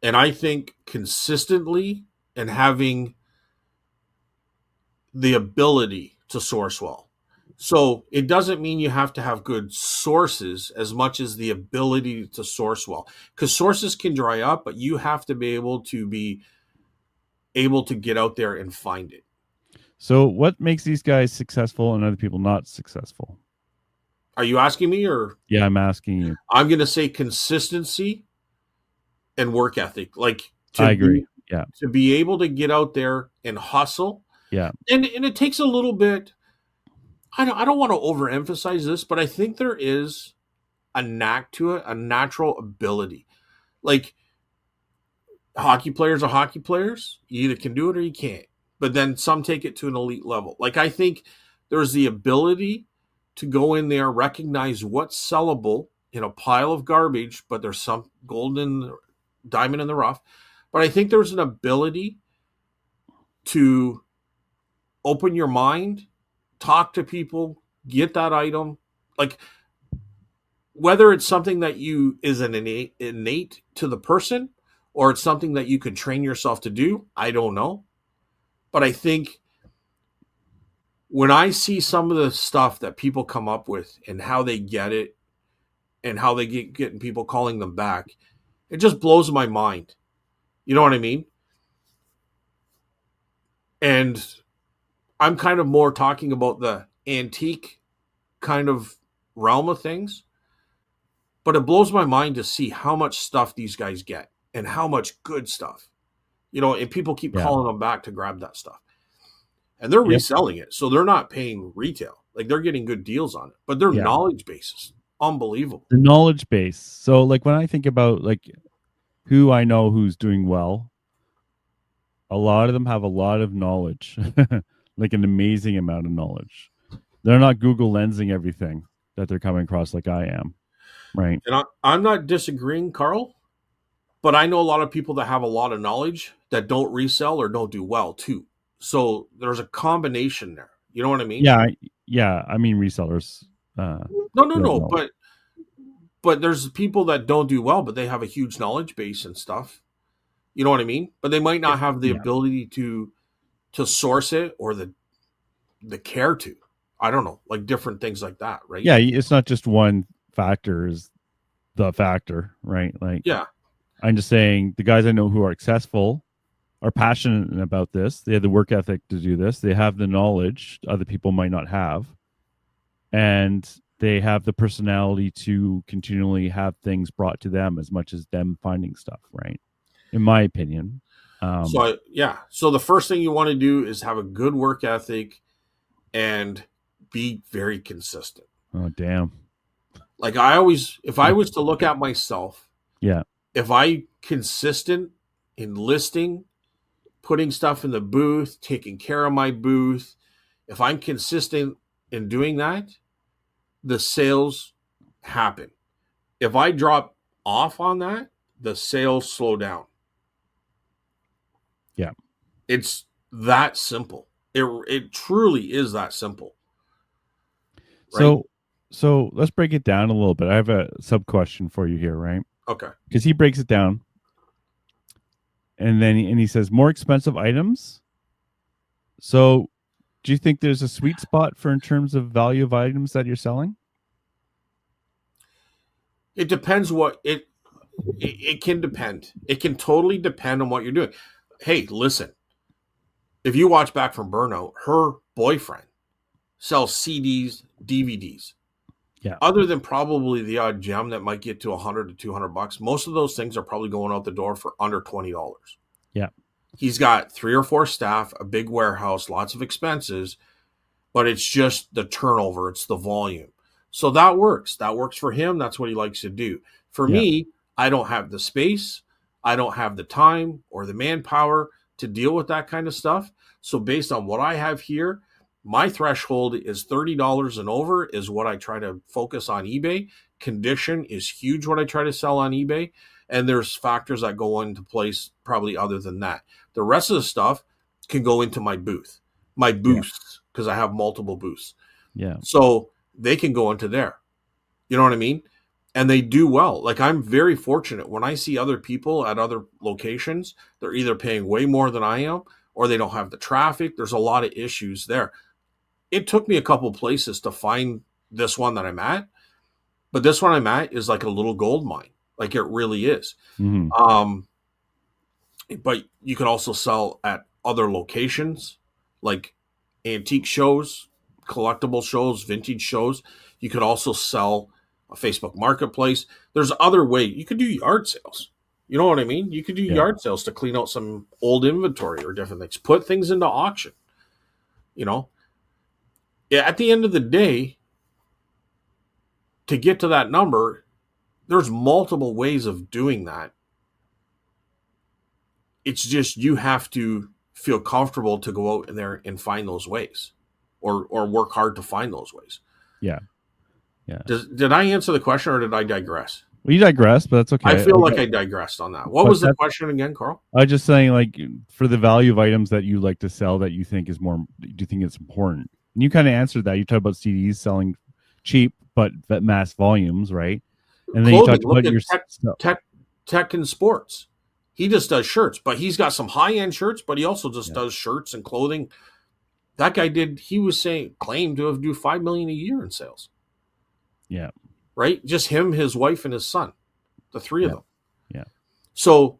And I think consistently and having the ability to source well. So it doesn't mean you have to have good sources as much as the ability to source well. Because sources can dry up, but you have to be able to get out there and find it. So what makes these guys successful and other people not successful? Are you asking me or Yeah, I'm asking you. I'm gonna say consistency and work ethic. Like I agree. Yeah. to be able to get out there and hustle. Yeah. And it takes a little bit. I don't want to overemphasize this, but I think there is a knack to it, a natural ability. Like hockey players are hockey players. You either can do it or you can't. But then some take it to an elite level. Like I think there's the ability to go in there, recognize what's sellable in a pile of garbage, but there's some golden diamond in the rough. But I think there's an ability to open your mind, talk to people, get that item. Like whether it's something that you is an innate to the person or it's something that you can train yourself to do, I don't know. But I think when I see some of the stuff that people come up with and how they get it and how they get getting people calling them back, it just blows my mind. You know what I mean? And I'm kind of more talking about the antique kind of realm of things, but it blows my mind to see how much stuff these guys get and how much good stuff. You know, and people keep Yeah. calling them back to grab that stuff. And they're Yep. reselling it. So they're not paying retail. Like they're getting good deals on it. But their Yeah. knowledge base is unbelievable. The knowledge base. So like when I think about like who I know who's doing well, a lot of them have a lot of knowledge. Like an amazing amount of knowledge. They're not Google lensing everything that they're coming across like I am. Right. And I'm not disagreeing, Carl, but I know a lot of people that have a lot of knowledge that don't resell or don't do well too. So there's a combination there. You know what I mean? Yeah. Yeah. I mean resellers uh No, no, who have no. knowledge. But there's people that don't do well, but they have a huge knowledge base and stuff. You know what I mean? But they might not have the Yeah. ability to source it or the care to. I don't know, like different things like that, right? Yeah. It's not just one factor is the factor, right? Like Yeah. I'm just saying the guys I know who are successful are passionate about this. They have the work ethic to do this. They have the knowledge other people might not have. And they have the personality to continually have things brought to them as much as them finding stuff, right? In my opinion. Yeah. So the first thing you want to do is have a good work ethic and be very consistent. Oh damn. Like I always, if I was to look at myself, Yeah. if I consistent in listing, putting stuff in the booth, taking care of my booth, if I'm consistent in doing that, the sales happen. If I drop off on that, the sales slow down. Yeah. It's that simple. It truly is that simple, right? So let's break it down a little bit. I have a sub question for you here, right? Okay. Because he breaks it down and then he says more expensive items. So do you think there's a sweet spot for in terms of value of items that you're selling? It depends it can depend. It can totally depend on what you're doing. Hey, listen. If you watch Back from Burnout, her boyfriend sells CDs, DVDs. Yeah. Other than probably the odd gem that might get to 100 to 200 bucks, most of those things are probably going out the door for under $20. Yeah. He's got 3 or 4 staff, a big warehouse, lots of expenses, but it's just the turnover, it's the volume. So that works. That works for him. That's what he likes to do. For Yeah. me, I don't have the space. I don't have the time or the manpower to deal with that kind of stuff. So based on what I have here, my threshold is $30 and over is what I try to focus on eBay. Condition is huge what I try to sell on eBay. And there's factors that go into place probably other than that. The rest of the stuff can go into my Yeah. booths, because I have multiple booths. Yeah. So they can go into there. You know what I mean? And they do well. Like, I'm very fortunate when I see other people at other locations, they're either paying way more than I am or they don't have the traffic. There's a lot of issues there. It took me a couple places to find this one that I'm at, but this one I'm at is like a little gold mine. Like, it really is. Mm-hmm. But you could also sell at other locations, like antique shows, collectible shows, vintage shows. You could also sell a Facebook Marketplace. There's other ways. You could do yard sales. You know what I mean? You could do Yeah. yard sales to clean out some old inventory or different things. Put things into auction. You know, at the end of the day, to get to that number, there's multiple ways of doing that. It's just you have to feel comfortable to go out in there and find those ways, or work hard to find those ways. Yeah. Yeah. Did I answer the question, or did I digress? Well, you digress, but that's okay. I feel like I digressed on that. What But was the that's- question again, Carl? I was just saying, like, for the value of items that you like to sell that you think is more, do you think it's important? And you kind of answered that. You talked about CDs selling cheap, but at mass volumes, right? And then you Clothing. talked Look about at your tech and sports. He just does shirts, but he's got some high end shirts, but he also just does shirts and clothing. That guy claimed to have do $5 million a year in sales. Yeah. Right? Just him, his wife, and his son. The three of them. Yeah. So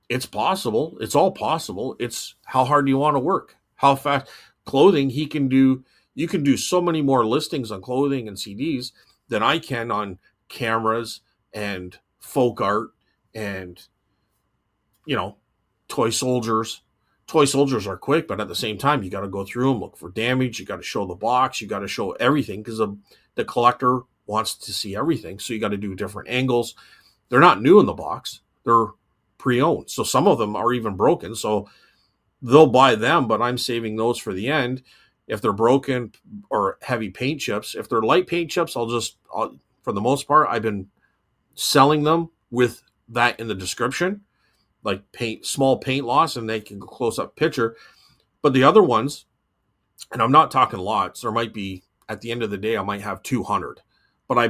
it's possible. It's all possible. It's how hard do you want to work? How fast? Clothing, you can do so many more listings on clothing and CDs than I can on cameras and folk art and, toy soldiers. Toy soldiers are quick, but at the same time, you got to go through them, look for damage. You got to show the box. You got to show everything, because the collector wants to see everything. So you got to do different angles. They're not new in the box. They're pre-owned. So some of them are even broken. So they'll buy them, but I'm saving those for the end. If they're broken or heavy paint chips, if they're light paint chips, for the most part, I've been selling them with that in the description, like small paint loss, and they can go close up picture. But the other ones, and I'm not talking lots, there might be, at the end of the day, I might have 200, but I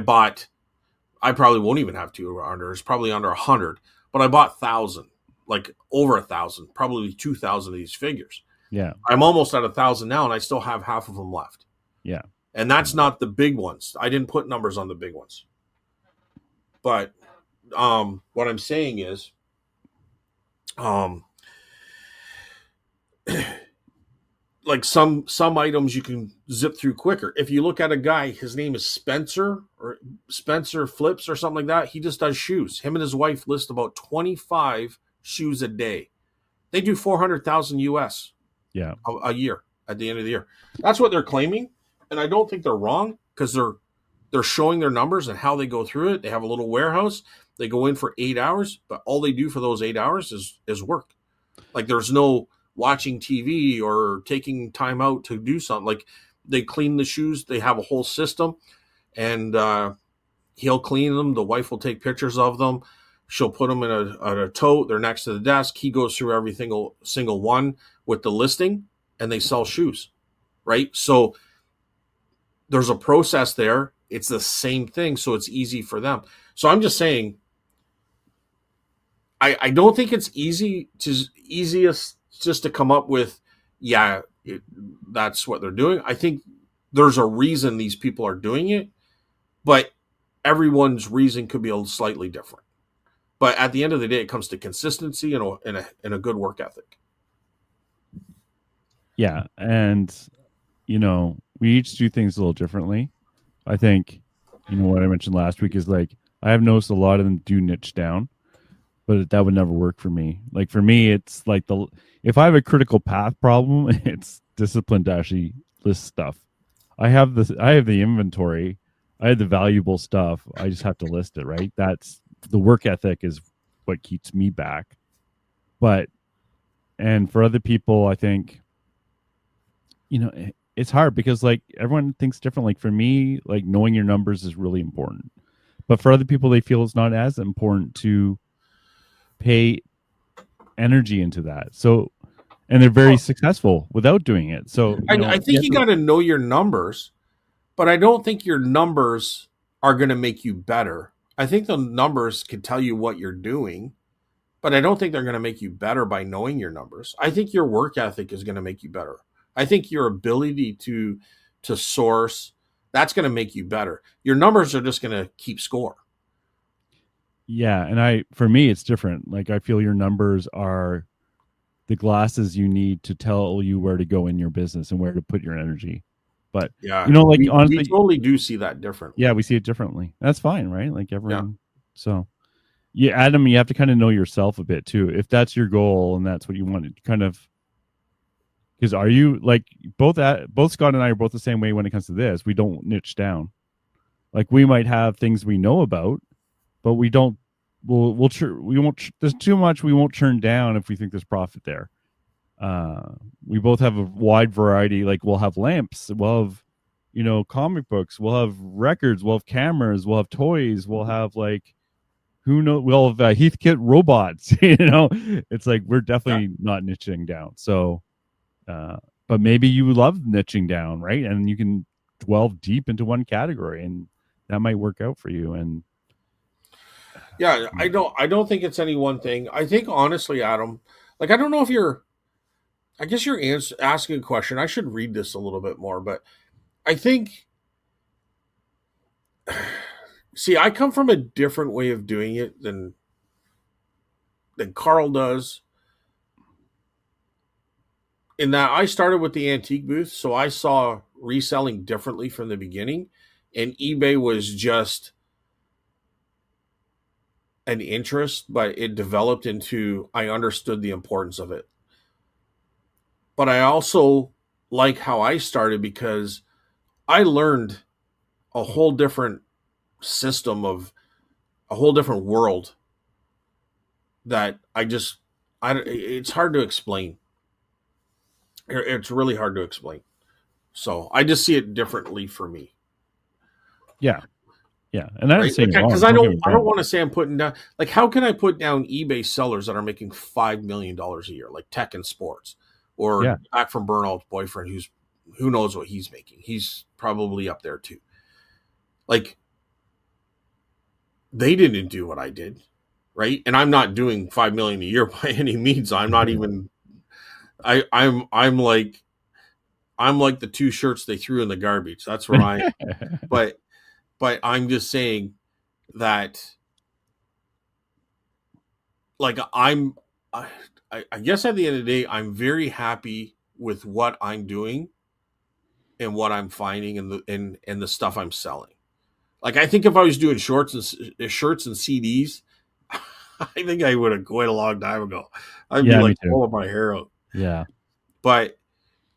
probably won't even have 200. It's probably under 100, but I bought 1,000, like over 1,000, probably 2,000 of these figures. Yeah. I'm almost at 1,000 now, and I still have half of them left. Yeah. And that's not the big ones. I didn't put numbers on the big ones. But what I'm saying is, like some items you can zip through quicker. If you look at a guy, his name is Spencer, or Spencer Flips or something like that. He just does shoes. Him and his wife list about 25 shoes a day. They do 400,000 US a year at the end of the year. That's what they're claiming, and I don't think they're wrong, because they're showing their numbers and how they go through it. They have a little warehouse. They go in for 8 hours, but all they do for those 8 hours is work. Like, there's no watching TV or taking time out to do something. Like, they clean the shoes. They have a whole system, and he'll clean them. The wife will take pictures of them. She'll put them in a tote. They're next to the desk. He goes through every single one with the listing, and they sell shoes, right? So there's a process there. It's the same thing, so it's easy for them. So I'm just saying, I don't think it's easiest just to come up with, that's what they're doing. I think there's a reason these people are doing it, but everyone's reason could be slightly different. But at the end of the day, it comes to consistency and a good work ethic. Yeah. And, we each do things a little differently. I think, what I mentioned last week is, like, I have noticed a lot of them do niche down, but that would never work for me. Like, for me, it's like if I have a critical path problem, it's discipline to actually list stuff. I have the inventory. I have the valuable stuff. I just have to list it, right? That's the work ethic is what keeps me back. But and for other people, I think it's hard because like everyone thinks different. Like for me, like knowing your numbers is really important. But for other people, they feel it's not as important to pay energy into that. So and they're very successful without doing it. So, I you think have you to, got to know your numbers, but I don't think your numbers are going to make you better. I think the numbers can tell you what you're doing, but I don't think they're going to make you better by knowing your numbers. I think your work ethic is going to make you better. I think your ability to source, that's going to make you better. Your numbers are just going to keep score. yeah. And for me, it's different. Like I feel your numbers are the glasses you need to tell you where to go in your business and where to put your energy. But, Yeah, like we honestly, totally do see that yeah, differently. we see it differently. That's fine, right? Like Yeah. everyone. So, yeah, Adam, you have to kind of know yourself a bit too. If that's your goal and that's what you want to kind of, because are you like both Scott and I are both the same way when it comes to this. We don't niche down. Like we might have things we know about, but we don't. We won't. There's too much we won't turn down if we think there's profit there. We both have a wide variety. Like we'll have lamps, we'll have, comic books, we'll have records, we'll have cameras, we'll have toys, we'll have like who knows, we'll have Heathkit robots. It's like we're Yeah. definitely not niching down. So, uh, but maybe you love niching down, right? And you can delve deep into one category, and that might work out for you. And Yeah, I don't think it's any one thing. I think honestly, Adam, like I don't know if you're I guess you're asking a question. I should read this a little bit more, but I think see, I come from a different way of doing it than Carl does in that I started with the antique booth, so I saw reselling differently from the beginning, and eBay was just an interest, but it developed into I understood the importance of it. But I also like how I started because I learned a whole different system of a whole different world that it's hard to explain. It's really hard to explain. So I just see it differently for me, yeah, yeah, and I'm not right? saying you're Because wrong. Don't get me I don't wrong. want to say I'm putting down like how can I put down eBay sellers that are making $5 million a year, like Tech and Sports, or Yeah, back from Burnout's boyfriend, who knows what he's making? He's probably up there too. Like they didn't do what I did, right? And I'm not doing 5 million a year by any means. I'm not even. I'm like the two shirts they threw in the garbage. That's where I am. But I'm just saying that like I, I guess at the end of the day, I'm very happy with what I'm doing and what I'm finding and the stuff I'm selling. Like I think if I was doing shirts and CDs, I think I would have quit a long time ago. I'd be yeah, me like too. pulling my hair out. Yeah, But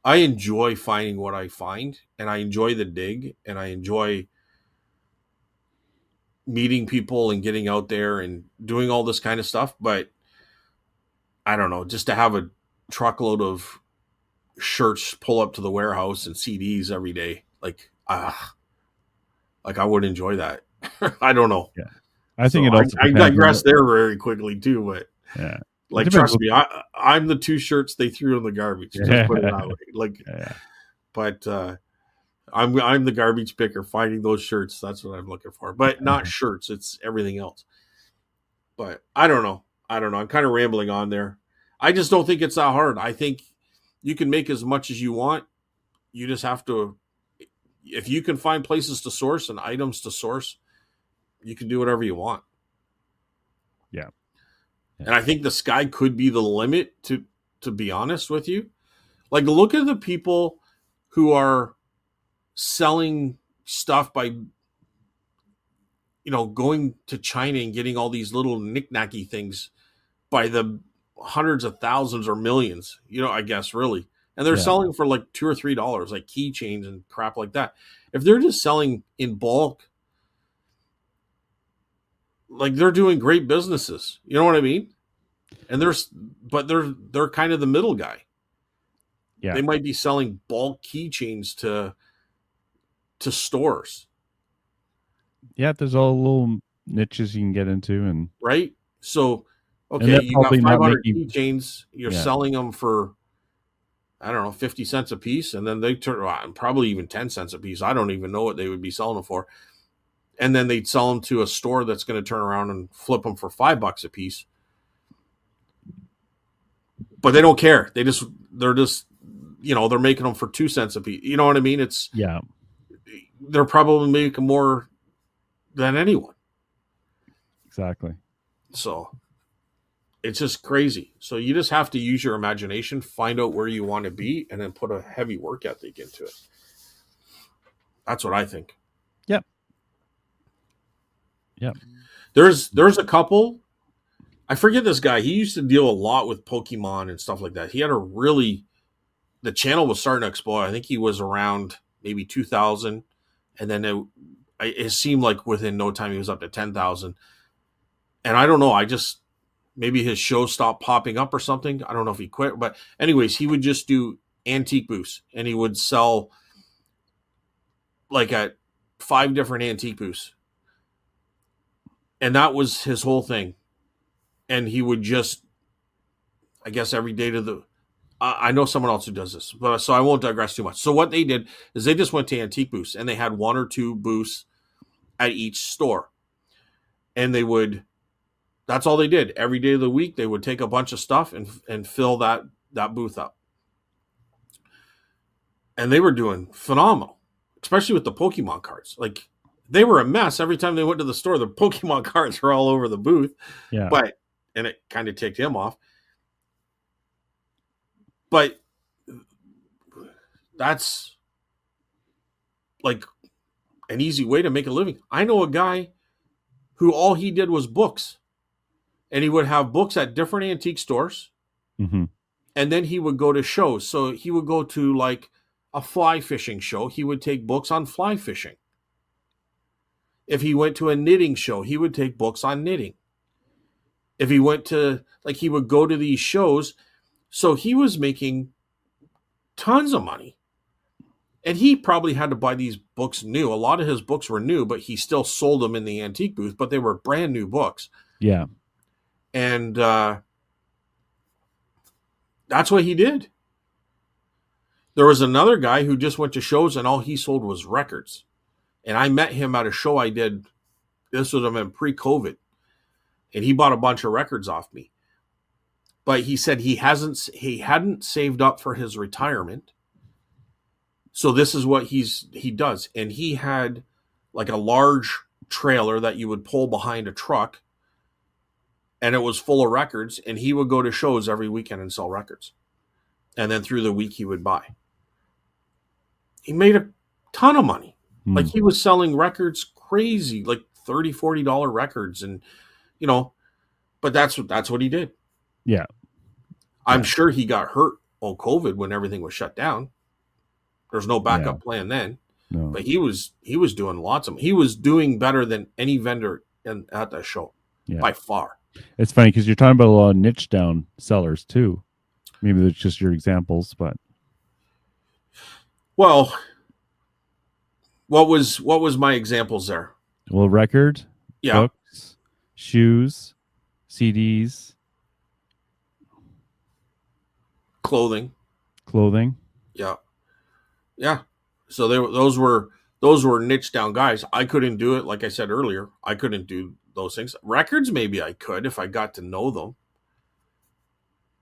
I enjoy finding what I find, and I enjoy the dig, and I enjoy meeting people and getting out there and doing all this kind of stuff. But I don't know, just to have a truckload of shirts pull up to the warehouse and CDs every day, like I would enjoy that. I don't know. yeah. I think So it also I depends on digress there very quickly too, but yeah. It like depends trust what me, I'm the two shirts they threw in the garbage. Just yeah. put it that way. Like, Yeah. but I'm the garbage picker finding those shirts. That's what I'm looking for. But not shirts, it's everything else. But I don't know. I don't know. I'm kind of rambling on there. I just don't think it's that hard. I think you can make as much as you want. You just have to if you can find places to source and items to source, you can do whatever you want. Yeah. Yeah. And I think the sky could be the limit to be honest with you. Like look at the people who are selling stuff by going to China and getting all these little knick-knacky things by the hundreds of thousands or millions, I guess really. And they're Yeah. selling for like $2 or $3, like keychains and crap like that. If they're just selling in bulk, like they're doing great businesses. You know what I mean? And they're kind of the middle guy. Yeah. They might be selling bulk keychains to stores, Yeah, there's all little niches you can get into, right? So, and okay, they're you got probably not 500 making. keychains. You're Yeah. selling them for, I don't know, 50 cents a piece, and then they turn probably even 10 cents a piece. I don't even know what they would be selling them for. And then they'd sell them to a store that's going to turn around and flip them for $5 a piece. But they don't care. They're just, they're making them for 2 cents a piece. You know what I mean? Yeah, They're probably making more than anyone. exactly. So it's just crazy. So you just have to use your imagination, find out where you want to be, and then put a heavy work ethic into it. That's what I think. Yep. Yep. There's a couple. I forget this guy. He used to deal a lot with Pokemon and stuff like that. He had a really the channel was starting to explode. I think he was around maybe 2,000, and then it seemed like within no time he was up to 10,000. And I don't know. I just maybe his show stopped popping up or something. I don't know if he quit, but anyways, he would just do antique booths, and he would sell like at 5 different antique booths, and that was his whole thing. And he would just, I guess, every day to the. I know someone else who does this, but so I won't digress too much. So what they did is they just went to antique booths, and they had 1 or 2 booths at each store, and they would. That's all they did every day of the week. They would take a bunch of stuff and fill that booth up, and they were doing phenomenal, especially with the Pokemon cards. Like they were a mess every time they went to the store. The Pokemon cards were all over the booth, Yeah. but and it kind of ticked him off. But that's like an easy way to make a living. I know a guy who all he did was books, and he would have books at different antique stores, Mm-hmm. and then he would go to shows. So he would go to like a fly fishing show. He would take books on fly fishing. If he went to a knitting show, he would take books on knitting. If he went to, like, he would go to these shows. So he was making tons of money. And he probably had to buy these books new. A lot of his books were new, but he still sold them in the antique booth, but they were brand new books. Yeah. And that's what he did. There was another guy who just went to shows and all he sold was records. And I met him at a show I did. This was him in pre-COVID. And he bought a bunch of records off me. But he said he hadn't saved up for his retirement. So this is what he does. And he had like a large trailer that you would pull behind a truck, and it was full of records, and he would go to shows every weekend and sell records. And then through the week he would buy. He made a ton of money. Mm. Like he was selling records crazy, like $30, $40 records, and but that's what he did. Yeah. I'm sure he got hurt on COVID when everything was shut down. There's no backup plan then. No. But he was doing he was doing better than any vendor at that show by far. It's funny because you're talking about a lot of niche down sellers too. Maybe that's just your examples, but well, what was my examples there? Well, record, books, shoes, CDs, clothing. Yeah. So those were niche down guys. I couldn't do it. Like I said earlier, I couldn't do those things. Records, maybe I could if I got to know them,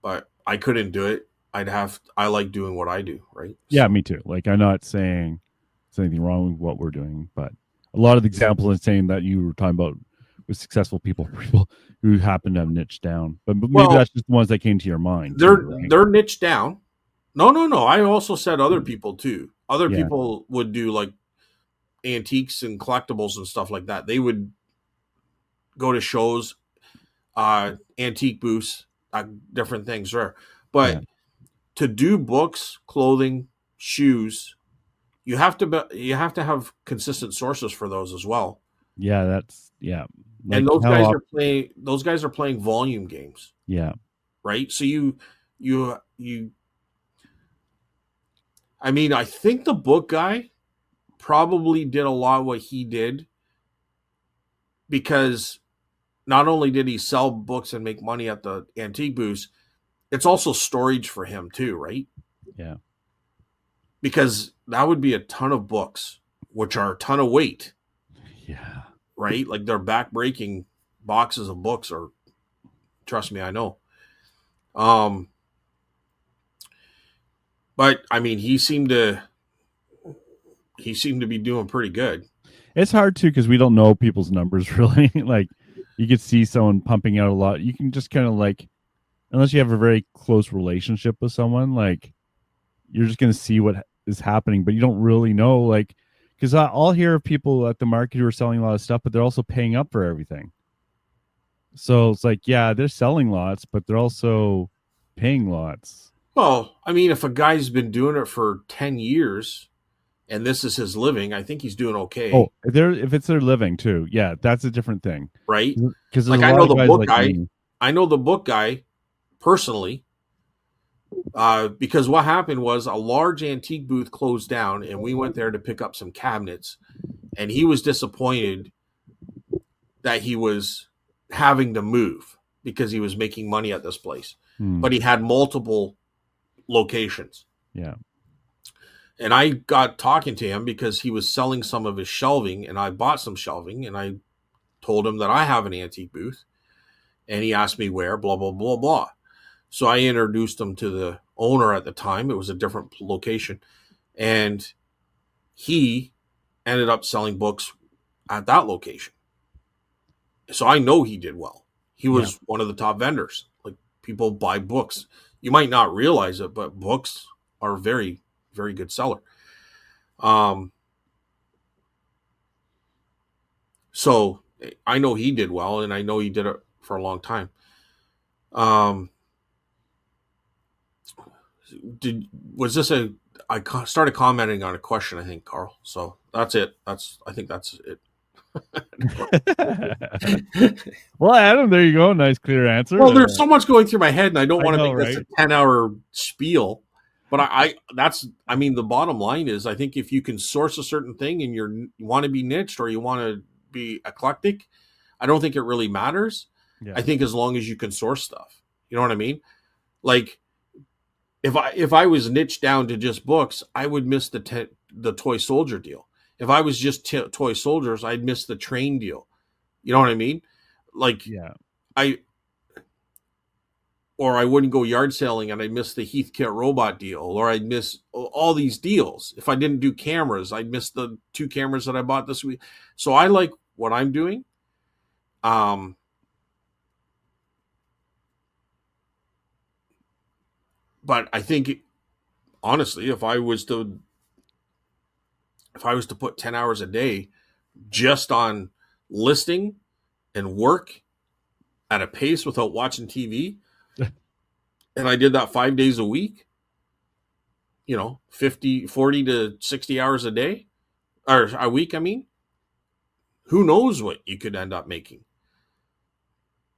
but I couldn't do it. I like doing what I do, right? Yeah, me too. Like I'm not saying there's anything wrong with what we're doing, but a lot of the examples I'm saying that you were talking about with successful people who happen to have niche down. But maybe that's just the ones that came to your mind. They're niche down. No. I also said other people too. Other people would do like antiques and collectibles and stuff like that. They would go to shows, antique booths, different things there. But to do books, clothing, shoes, you have to have consistent sources for those as well. Yeah, And Like how those guys are playing volume games, yeah. right? So you I mean, I think the book guy probably did a lot what he did because not only did he sell books and make money at the antique booths, it's also storage for him too, right? Yeah. Because that would be a ton of books, which are a ton of weight, Yeah. right? Like they're back breaking boxes of books, or trust me, I know. Um, but I mean, he seemed to be doing pretty good. It's hard too because we don't know people's numbers really. Like you could see someone pumping out a lot. You can just kind of like, unless you have a very close relationship with someone, like you're just gonna see what is happening, but you don't really know. Like, because I'll hear of people at the market who are selling a lot of stuff, but they're also paying up for everything. So it's like, yeah, they're selling lots, but they're also paying lots. Well, I mean, if a guy's been doing it for 10 years and this is his living, I think he's doing Oh, okay, if it's their living too, yeah, that's a different thing. right? Because there's Like a lot of guys like me. I know the book guy personally, because what happened was a large antique booth closed down and we went there to pick up some cabinets, and he was disappointed that he was having to move because he was making money at this place, Hmm. but he had multiple locations. Yeah. And I got talking to him because he was selling some of his shelving, and I bought some shelving, and I told him that I have an antique booth, and he asked me where, blah blah blah blah. So I introduced him to the owner at the time. It was a different location, and he ended up selling books at that location. So I know he did well. He Yeah. was one of the top vendors. Like, people buy books. You might not realize it, but books are very, very good seller. Um, so I know he did well, and I know he did it for a long time. Um, did was this a? I started commenting on a question, I think, Carl. So that's it. I think that's it. Well, Adam, there you go. Nice, clear answer. Well, there's so much going through my head, and I don't I want to know, make this a right? 10-hour spiel. But I mean, the bottom line is, I think if you can source a certain thing and you want to be niched or you want to be eclectic, I don't think it really matters. Yeah. I think as long as you can source stuff, you know what I mean? Like, if I was niched down to just books, I would miss the toy soldier deal. If I was just toy soldiers, I'd miss the train deal. You know what I mean? Like, Yeah. I or I wouldn't go yard selling and I'd miss the Heathkit robot deal, or I'd miss all these deals. If I didn't do cameras, I'd miss the 2 cameras that I bought this week. So I like what I'm doing. Um, but I think, honestly, if I was to put 10 hours a day just on listing and work at a pace without watching TV, and I did that 5 days a week, 50, 40 to 60 hours a day, or a week, I mean, who knows what you could end up making.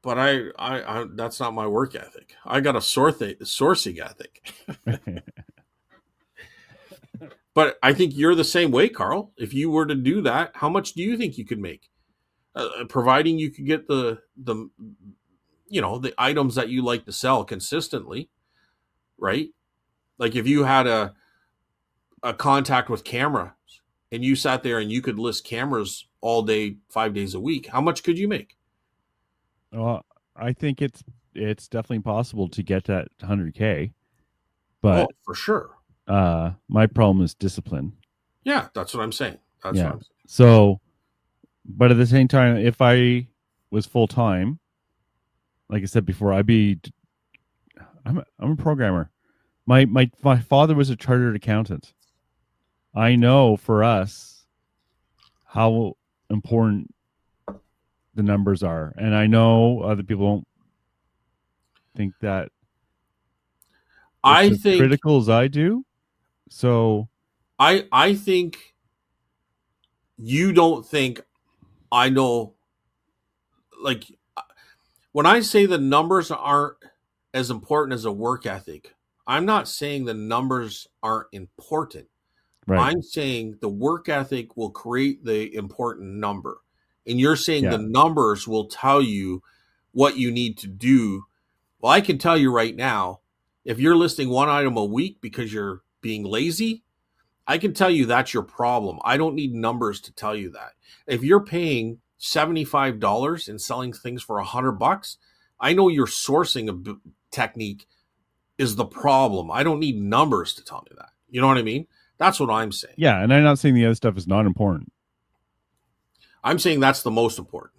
But I that's not my work ethic. I got a sourcing ethic. But I think you're the same way, Carl. If you were to do that, how much do you think you could make? Providing you could get the items that you like to sell consistently, right? Like, if you had a contact with cameras and you sat there and you could list cameras all day, 5 days a week, how much could you make? Well, I think it's definitely possible to get that 100K, Oh, but for sure. my problem is discipline. Yeah, that's what I'm saying. That's what Yeah. I'm saying. So, but at the same time, if I was full time, like I said before, I'm a programmer. My father was a chartered accountant. I know for us how important the numbers are, and I know other people don't think that it's I as think critical as I do. So, I think you don't think I know like when I say the numbers aren't as important as a work ethic, I'm not saying the numbers aren't important. Right. I'm saying the work ethic will create the important number. And you're saying the Yeah. numbers will tell you what you need to do. Well, I can tell you right now, if you're listing one item a week because you're being lazy, I can tell you that's your problem. I don't need numbers to tell you that. If you're paying $75 and selling things for $100, I know your sourcing technique is the problem. I don't need numbers to tell me that. You know what I mean? That's what I'm saying. Yeah, and I'm not saying the other stuff is not important. I'm saying that's the most important.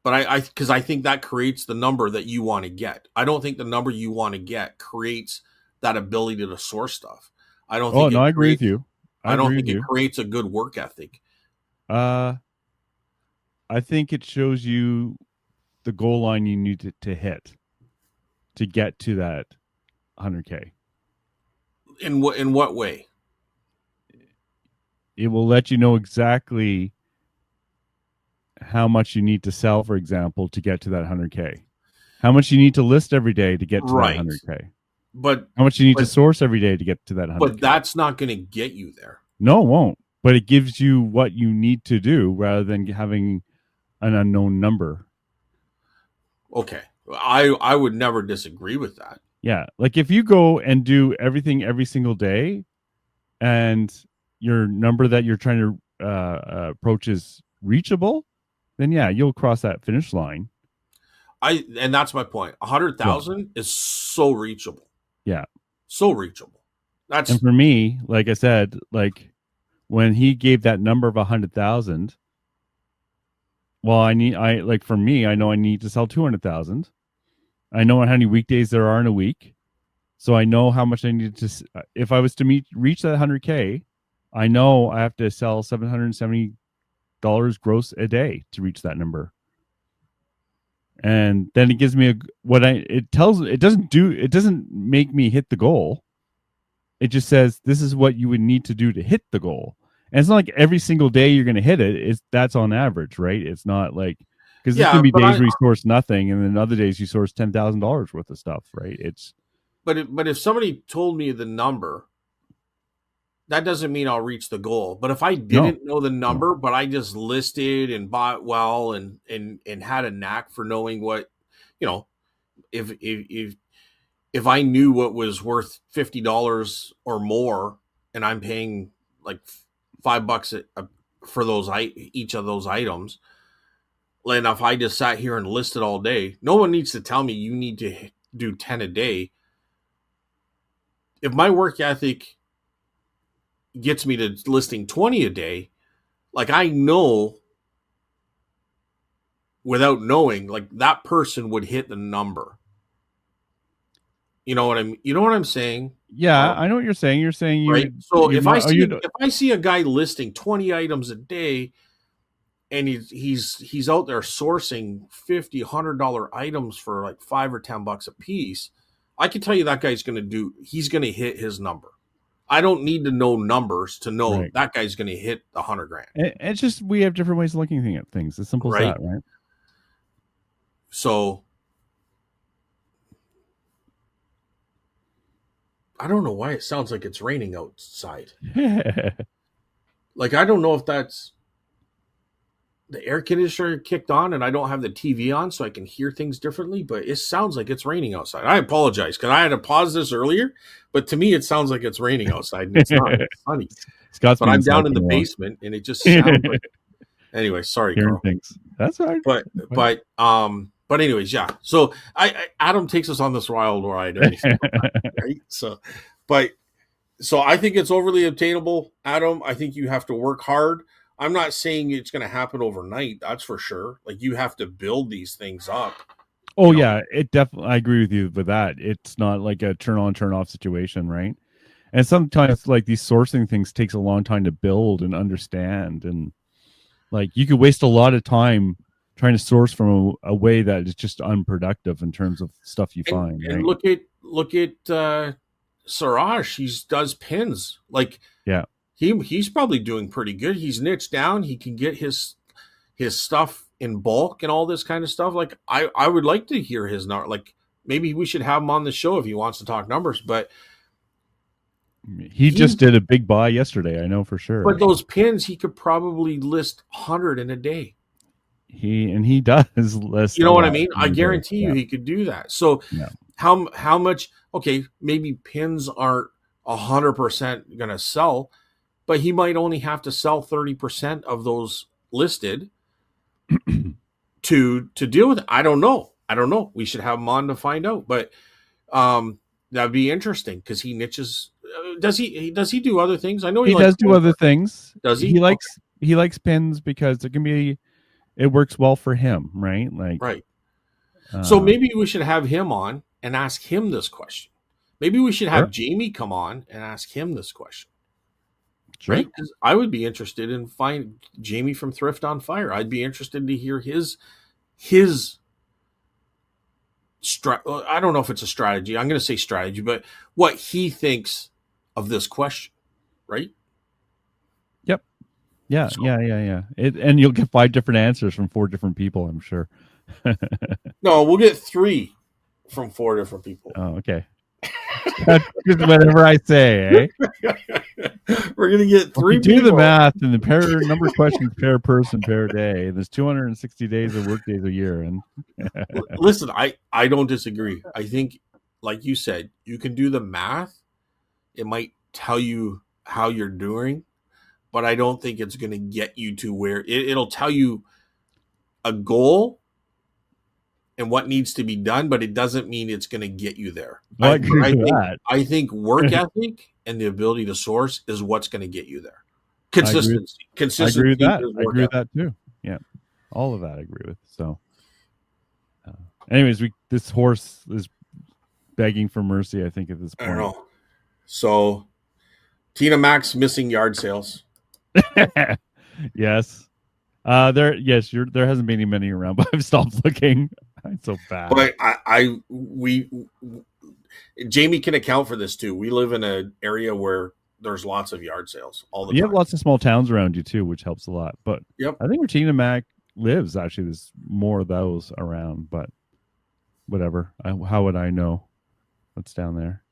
But because I think that creates the number that you want to get. I don't think the number you want to get creates that ability to source stuff. I don't Oh think no, it I agree with creates you. I I don't agree think with it you. creates a good work ethic. Uh, I think it shows you the goal line you need to hit to get to that 100K. In what way? It will let you know exactly how much you need to sell, for example, to get to that 100K. How much you need to list every day to get to that Right. 100K. But How much you need to but source every day to get to that but 100K. that's not going to get you there. No, it won't. But it gives you what you need to do rather than having an unknown number. Okay. I would never disagree with that. Yeah. Like if you go and do everything every single day and your number that you're trying to approach is reachable, then yeah, you'll cross that finish line. And that's my point. A hundred Yeah. thousand is so reachable. Yeah. So reachable. And That's for me, like I said, like when he gave that number of 100,000, well, I like for me, I know I need to sell 200,000. I know how many weekdays there are in a week. So I know how much I need to, if I was to reach that 100K, I know I have to sell $770 gross a day to reach that number. And then it gives me it doesn't make me hit the goal. It just says this is what you would need to do to hit the goal. And it's not like every single day you're going to hit it. That's on average, right? It's not like, because there's going yeah, to be but days I where you source nothing, and then other days you source $10,000 worth of stuff, right? It's but if somebody told me the number, that doesn't mean I'll reach the goal. But if I no, didn't know the no, number, but I just listed and bought well and had a knack for knowing what, you know, if I knew what was worth $50 or more, and I'm paying like $5 for each of those items, and if I just sat here and listed all day, no one needs to tell me you need to do 10 a day. If my work ethic gets me to listing 20 a day, like I know without knowing, like that person would hit the number. You know what I'm saying, yeah, Carl? I know what you're saying. You're saying Right? So you're not. Oh, you if I see a guy listing 20 items a day and he's out there sourcing 50 $100 items for like 5 or 10 bucks a piece, I can tell you that he's gonna hit his number. I don't need to know numbers to know right. that guy's gonna hit 100 grand. It's just we have different ways of looking at things. As simple as Right? that, right? So I don't know why it sounds like it's raining outside. Like I don't know if that's the air conditioner kicked on and I don't have the TV on so I can hear things differently, but it sounds like it's raining outside. I apologize because I had to pause this earlier, but to me it sounds like it's raining outside and it's not. It's sunny. Scott's But been I'm down inside in for the a while. basement and it just sounds like anyway, sorry, Hearing Carl. things. That's right. But anyways, yeah. So Adam takes us on this wild ride every single time, right? But so I think it's overly obtainable, Adam. I think you have to work hard. I'm not saying it's going to happen overnight. That's for sure. Like you have to build these things up. Oh You know, yeah, it definitely. I agree with you with that. It's not like a turn on, turn off situation, right? And sometimes like these sourcing things takes a long time to build and understand, and like you could waste a lot of time trying to source from a way that is just unproductive in terms of stuff you find, and right? look at Siraj. He does pins. Like Yeah, he's probably doing pretty good. He's niched down. He can get his stuff in bulk and all this kind of stuff, like I would like to hear his number. Like maybe we should have him on the show if he wants to talk numbers. But He he, just did a big buy yesterday. I know for sure. but Actually, those pins, he could probably list 100 in a day. he does list You a know what I lot. mean? I guarantee you Yeah, he could do that. So yeah. how much? Okay, maybe pins aren't 100% going to sell, but he might only have to sell 30% of those listed to deal with it. I don't know. I don't know. We should have him on to find out. But that'd be interesting because he niches. Does he do other things? I know he He likes does do gold. other things. Does he? He likes pins because it works well for him, right? Like, Right. So uh, maybe we should have him on and ask him this question. Maybe we should sure, have Jamie come on and ask him this question. sure. Right? Because I would be interested in find Jamie from Thrift on Fire. I'd be interested to hear his I don't know if it's a strategy. I'm going to say strategy, but what he thinks of this question, right? Yep. Yeah, So yeah. And you'll get 5 different answers from 4 different people, I'm sure. no, we'll get 3 from 4 different people. Oh, okay. That's just whatever I say, eh? We're going to get Well, if you 3 do the people. math and the pair number of questions per person per day, there's 260 days of work days a year, and Listen, I don't disagree. I think, like you said, you can do the math. It might tell you how you're doing, but I don't think it's going to get you to where it'll tell you a goal and what needs to be done, but it doesn't mean it's going to get you there. well, I agree with that. I think work ethic and the ability to source is what's going to get you there. I agree. Consistency, I agree with consistency that. is I work agree with ethic. that too. Yeah, all of that I agree with. So, uh, anyways, this horse is begging for mercy. I think at this I don't point. know. So, Tina Mac's missing yard sales. Yes. There hasn't been any many around, but I've stopped looking. It's so bad. But we Jamie can account for this too. We live in an area where there's lots of yard sales all the You have time. lots of small towns around you too, which helps a lot. But Yep. I think where Tina Mac lives, actually, there's more of those around. But whatever. How would I know what's down there?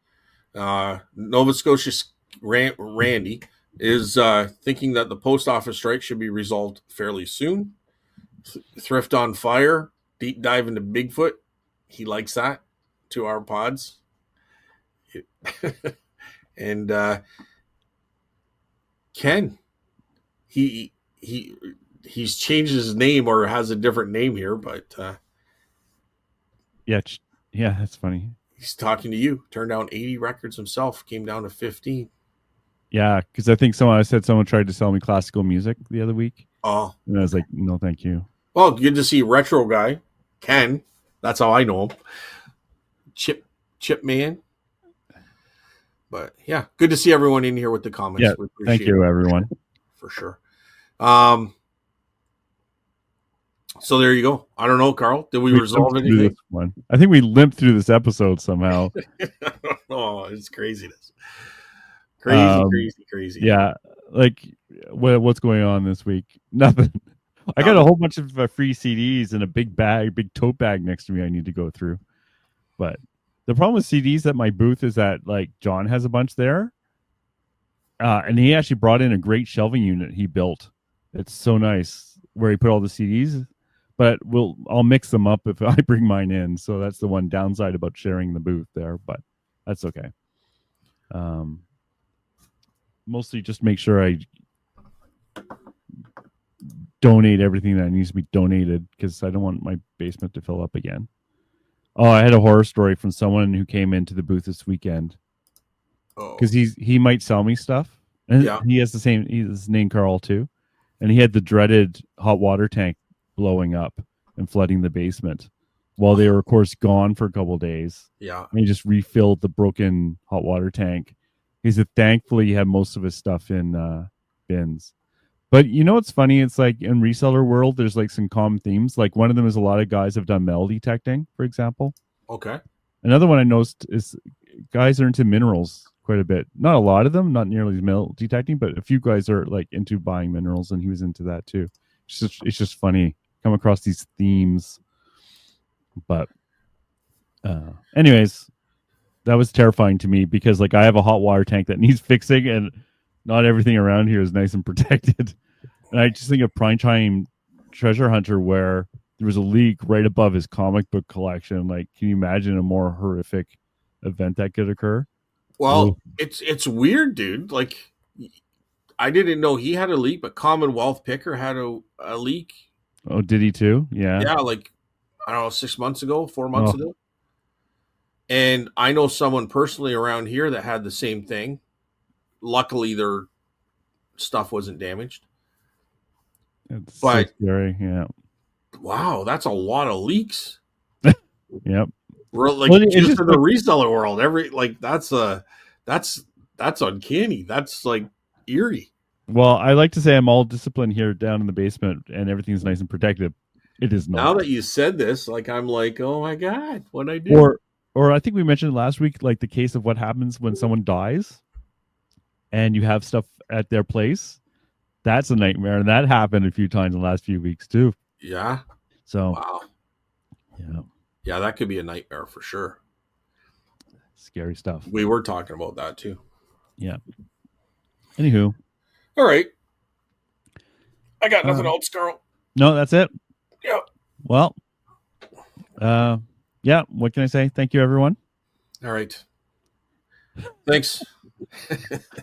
Nova Scotia's Randy is thinking that the post office strike should be resolved fairly soon. Thrift on Fire, deep dive into Bigfoot. He likes that to our pods. And Ken, he's changed his name or has a different name here, but Yeah, yeah, that's funny. he's talking to you. Turned down 80 records himself, came down to 15. Yeah, because I think someone tried to sell me classical music the other week, Oh, and I was like, no, thank you. well, good to see retro guy, Ken. That's how I know him. Chip man. But yeah, good to see everyone in here with the comments. Yeah, We appreciate thank you, it everyone. for sure. So there you go. I don't know, Carl. Did we resolve limped through anything? this one. I think we limped through this episode somehow. Oh, it's craziness. Crazy. Yeah, like what's going on this week? Nothing. I got a whole bunch of free CDs and a big tote bag next to me I need to go through. But the problem with CDs at my booth is that like John has a bunch there, and he actually brought in a great shelving unit he built. It's so nice where he put all the CDs. But I'll mix them up if I bring mine in. So that's the one downside about sharing the booth there, but that's okay. Mostly just make sure I donate everything that needs to be donated because I don't want my basement to fill up again. Oh, I had a horror story from someone who came into the booth this weekend because he might sell me stuff, and Yeah. he has his name Carl too, and he had the dreaded hot water tank blowing up and flooding the basement while they were of course gone for a couple of days. Yeah. And he just refilled the broken hot water tank. He said thankfully he had most of his stuff in bins. But you know what's funny? It's like in reseller world, there's like some common themes. Like one of them is a lot of guys have done metal detecting, for example. Okay. Another one I noticed is guys are into minerals quite a bit. Not a lot of them, not nearly as metal detecting, but a few guys are like into buying minerals, and he was into that too. It's just funny come across these themes. But anyways, that was terrifying to me because like I have a hot water tank that needs fixing, and not everything around here is nice and protected. And I just think of Prime Time Treasure Hunter where there was a leak right above his comic book collection. Like, can you imagine a more horrific event that could occur? Well, Ooh. it's weird, dude. Like, I didn't know he had a leak, but Commonwealth Picker had a leak. Oh, did he too? Yeah. Yeah, like I don't know, 6 months ago, 4 months Oh, ago. And I know someone personally around here that had the same thing. Luckily, their stuff wasn't damaged. it's so But scary. Yeah. wow, that's a lot of leaks. Yep. Like Well, it's just just in the reseller world, that's uncanny. That's like eerie. well, I like to say I'm all disciplined here down in the basement, and everything's nice and protected. It is Now not. that you said this, like I'm like, oh my god, what I do? Or I think we mentioned last week, like the case of what happens when someone dies, and you have stuff at their place. That's a nightmare, and that happened a few times in the last few weeks too. Yeah. So, Wow. yeah, Yeah, that could be a nightmare for sure. scary stuff. We were talking about that too. Yeah. Anywho, All right. I got nothing else, Carl. no, that's it. Yeah. Well, yeah. What can I say? Thank you, everyone. All right. Thanks.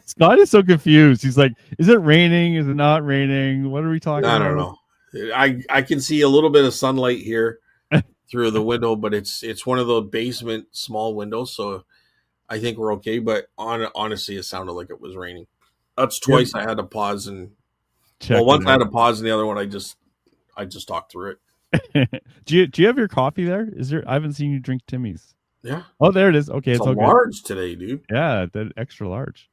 Scott is so confused. He's like, "Is it raining? Is it not raining? What are we talking I about?" don't know. I can see a little bit of sunlight here through the window, but it's one of the basement small windows, so I think we're okay. But honestly, it sounded like it was raining. That's twice I had to pause and Check once it I had out. to pause, and the other one I just talked through it. Do you have your coffee there? Is there? I haven't seen you drink Timmy's. Yeah, Oh, there it is. Okay, it's it's a all good. large today, dude. Yeah, the extra large.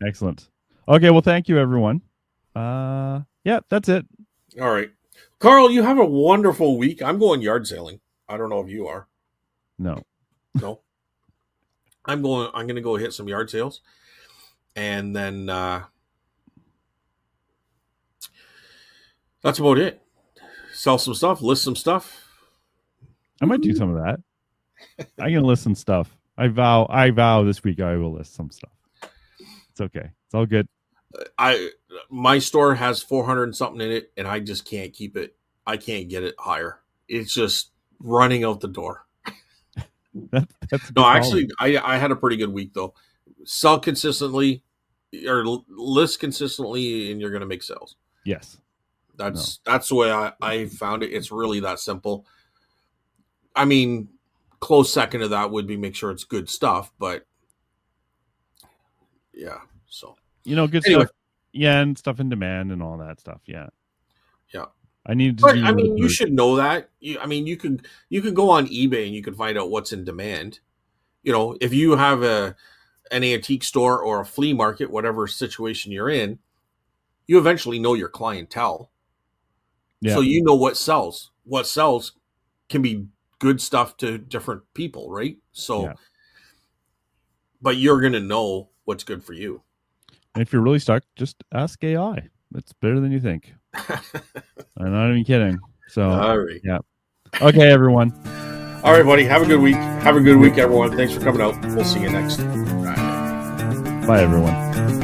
Excellent. Okay, well, thank you, everyone. Yeah, that's it. All right, Carl, you have a wonderful week. I'm going yard sailing. I don't know if you are. No. No, I'm going. I'm going to go hit some yard sales, and then that's about it. Sell some stuff, list some stuff. I might do some of that. I can list some stuff. I vow this week I will list some stuff. It's okay. It's all good. My store has 400 and something in it, and I just can't keep it. I can't get it higher. It's just running out the door. That's a good No, problem. actually, I had a pretty good week though. Sell consistently or list consistently, and you're going to make sales. Yes. That's the way I found it. It's really that simple. I mean, close second to that would be make sure it's good stuff, but yeah. So Good anyway. stuff. Yeah, and stuff in demand and all that stuff. Yeah. Yeah. I need to But do I mean, you should know that. You can go on eBay and you can find out what's in demand. If you have an antique store or a flea market, whatever situation you're in, you eventually know your clientele. Yeah. So you know what sells. What sells can be good stuff to different people, right? So, Yeah. but you're going to know what's good for you. And if you're really stuck, just ask AI. It's better than you think. I'm not even kidding. So, All right. yeah. Okay, everyone. All right, buddy. Have a good week. Have a good week, everyone. Thanks for coming out. We'll see you next. Bye, everyone.